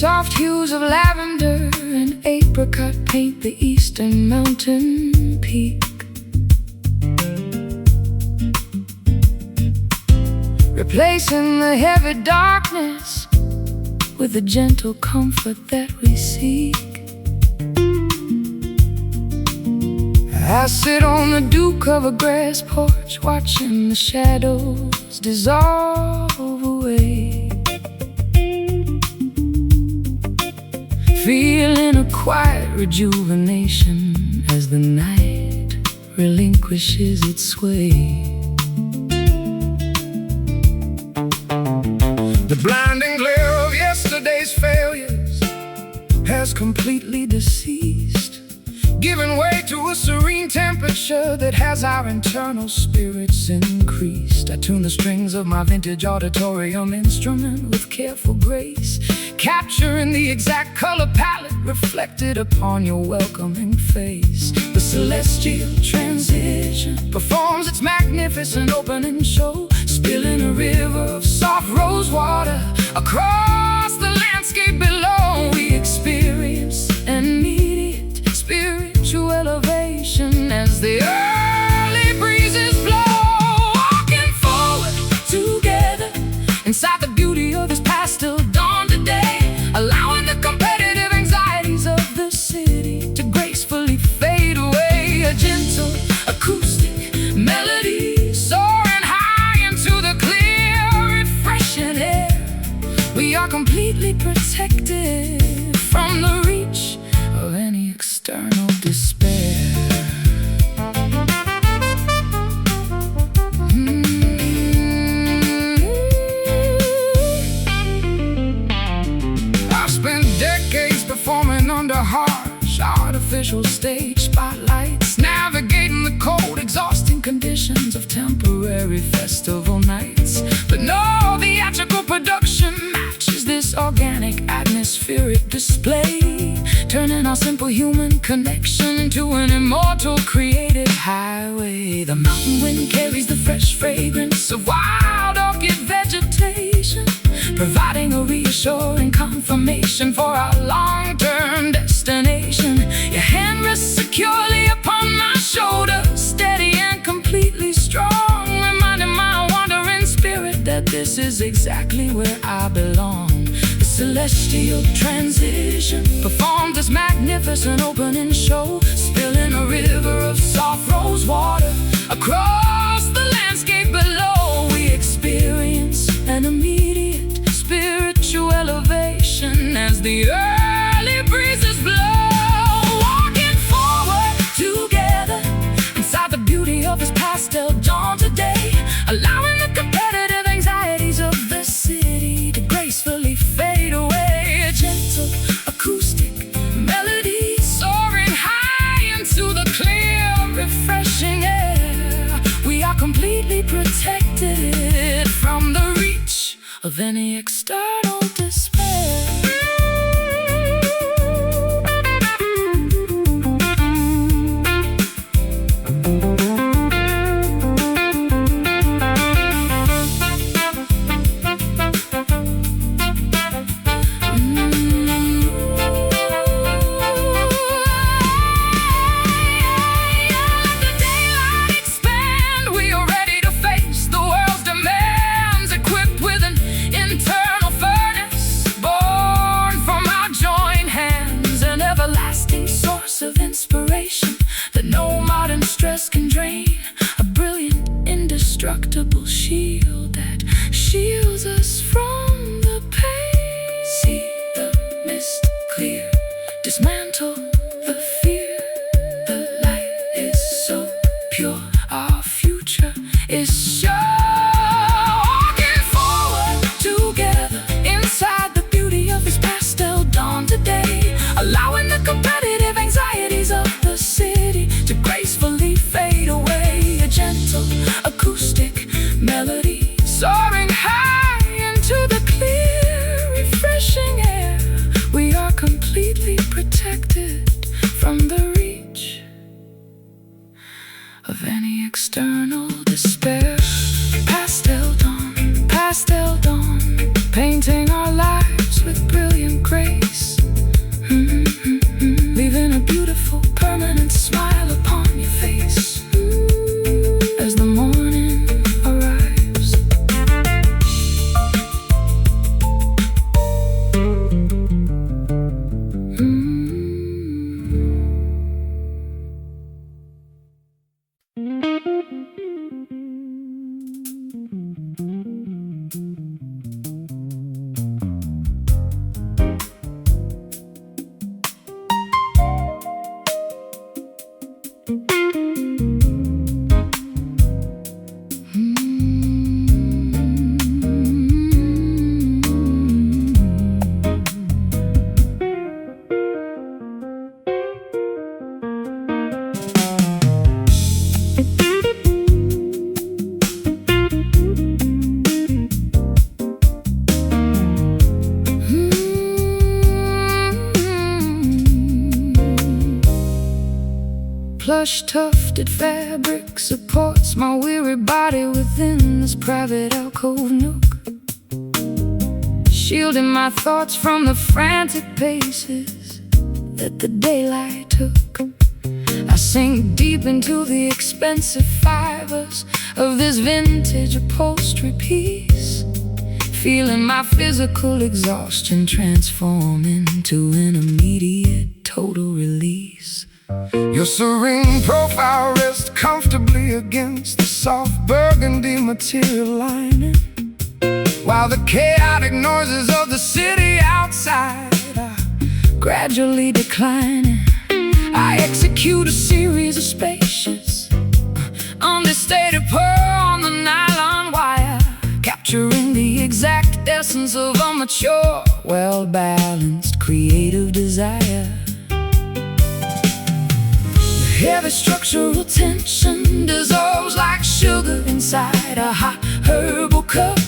Soft hues of lavender and apricot paint the eastern mountain peak, replacing the heavy darkness with the gentle comfort that we seek. I sit on the dew covered grass porch, watching the shadows dissolve away. feeling a quiet rejuvenation as the night relinquishes its sway. The blinding glare of yesterday's failures has completely deceased, giving way to a serene temperature that has our internal spirits increased. I tune the strings of my vintage auditorium instrument with careful grace, capturing the exact color palette reflected upon your welcoming face. The celestial transition performs its magnificent opening show, spilling a river of soft rose water across the landscape below. We experience an immediate spiritual elevation as the early breezes blow, walking forward together inside the beauty of this pastel dawn today, allowing the competitive anxieties of the city to gracefully fade away. A gentle acoustic melody soaring high into the clear, refreshing air. We are completely protected from the reach of any external despair. I've spent decades performing under harsh artificial stage spotlights, navigating the cold, exhausting conditions of temporary festival nights. But no theatrical production matches this organic atmospheric display, turning our simple human connection into an immortal creative highway. The mountain wind carries the fresh fragrance of wild orchid vegetation, providing a reassuring confirmation for our long-term destination. Your hand rests securely upon my shoulder, steady and completely strong, reminding my wandering spirit that this is exactly where I belong. The celestial transition performs this magnificent opening show, spilling a river of soft rose water across the landscape below. We experience an immediate spiritual elevation as the early breezes blow, walking forward together inside the beauty of this pastel dawn today, allowing the competitive anxieties of the city to gracefully fade away. A gentle acoustic melody soaring high into the clear, refreshing air. We are completely protected from the reach of any external despair. Of inspiration that no modern stress can drain, a brilliant, indestructible shield that shields us from the pain. See the mist clear, dismantle the fear. The light is so pure, our future is sure. Walking forward together inside the beauty of this pastel dawn today, allowing the competitive anxieties of the city to gracefully fade away. A gentle acoustic melody soaring high into the clear, refreshing air. We are completely protected from the reach of any external despair. Pastel dawn, painting our lives with brilliant grace. Leaving a beautiful, permanent smile upon your face as the morning arrives. plush tufted fabric supports my weary body within this private alcove nook, shielding my thoughts from the frantic paces that the daylight took. I sink deep into the expensive fibers of this vintage upholstery piece, feeling my physical exhaustion transform into an immediate total release. Your serene profile rests comfortably against the soft burgundy material lining, while the chaotic noises of the city outside are gradually declining. I execute a series of spacious, understated purr on the nylon wire, capturing the exact essence of a mature, well-balanced, creative desire. The heavy structural tension dissolves like sugar inside a hot herbal cup,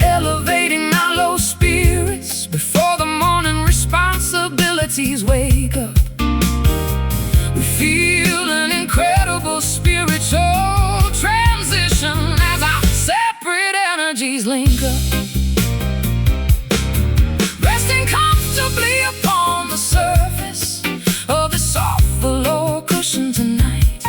elevating our low spirits before the morning responsibilities wake up. We feel an incredible spiritual transition as our separate energies link up, resting comfortably upon the surface of the soft velour cushion tonight,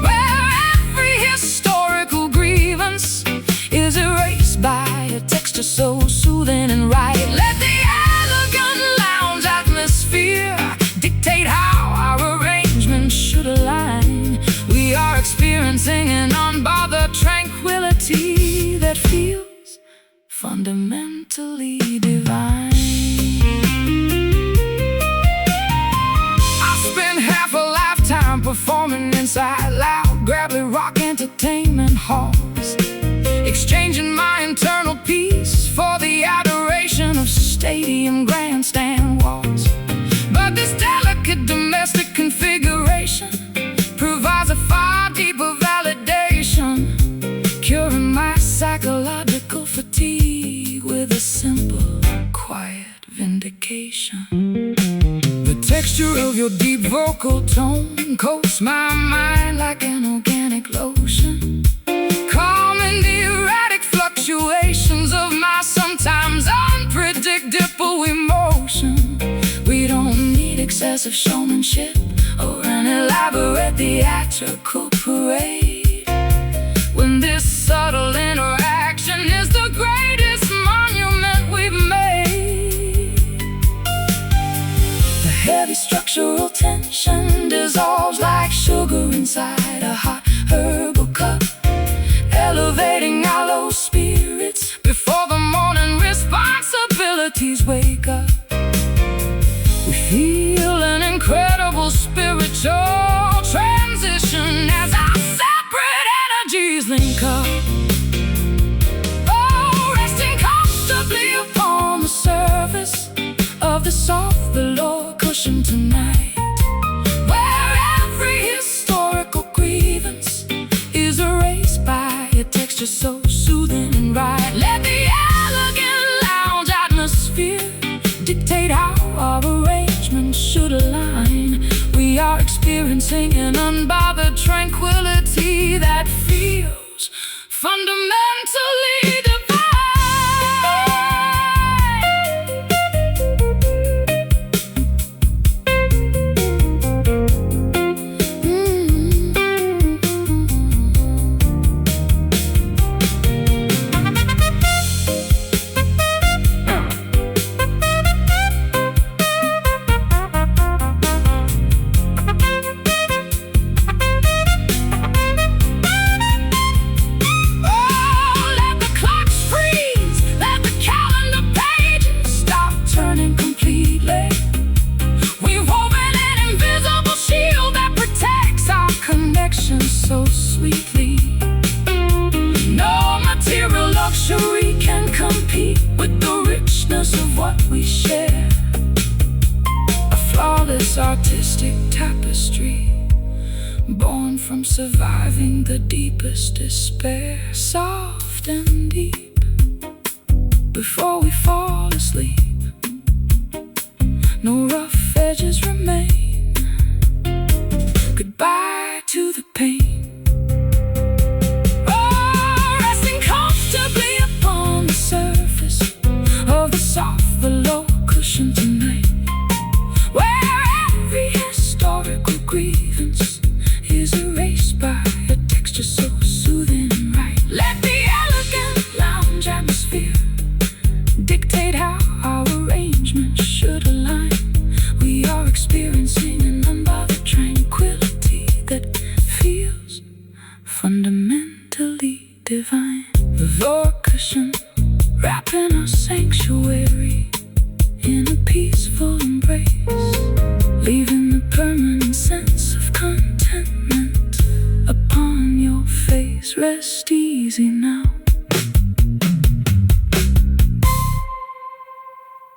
where every historical grievance is erased by a texture so soothing and right. Let the elegant lounge atmosphere dictate how our arrangement should align. We are experiencing an unbothered tranquility that feels fundamentally divine. I spent half a lifetime performing inside loud, gravelly rock entertainment halls, exchanging my internal peace for the adoration of stadium grandstand walls. But this delicate domestic configuration provides a far deeper validation, curing my psychological fatigue with a simple, quiet vindication. The texture of your deep vocal tone coats my mind like an organic lotion, calming the erratic fluctuations of my sometimes unpredictable emotion. We don't need excessive showmanship or an elaborate theatrical parade, when this subtle interaction is the greatest monument we've made. The heavy structural tension dissolves like sugar inside a hot herbal cup, elevating our low spirits before the morning responsibilities wake up. We feel an incredible spiritual transition as our separate energies link up, oh, resting comfortably upon the surface of the soft velour cushion tonight, where every historical grievance is erased by a texture so soothing and right. Let the elegant lounge atmosphere dictate how our arrangements should align. We are experiencing an unbothered tranquility that feels fundamentally divine. So sweetly, no material luxury can compete with the richness of what we share. A flawless artistic tapestry, born from surviving the deepest despair, soft and deep, before we fall asleep. No rough edges remain. Goodbye peaceful embrace, leaving the permanent sense of contentment upon your face. Rest easy now.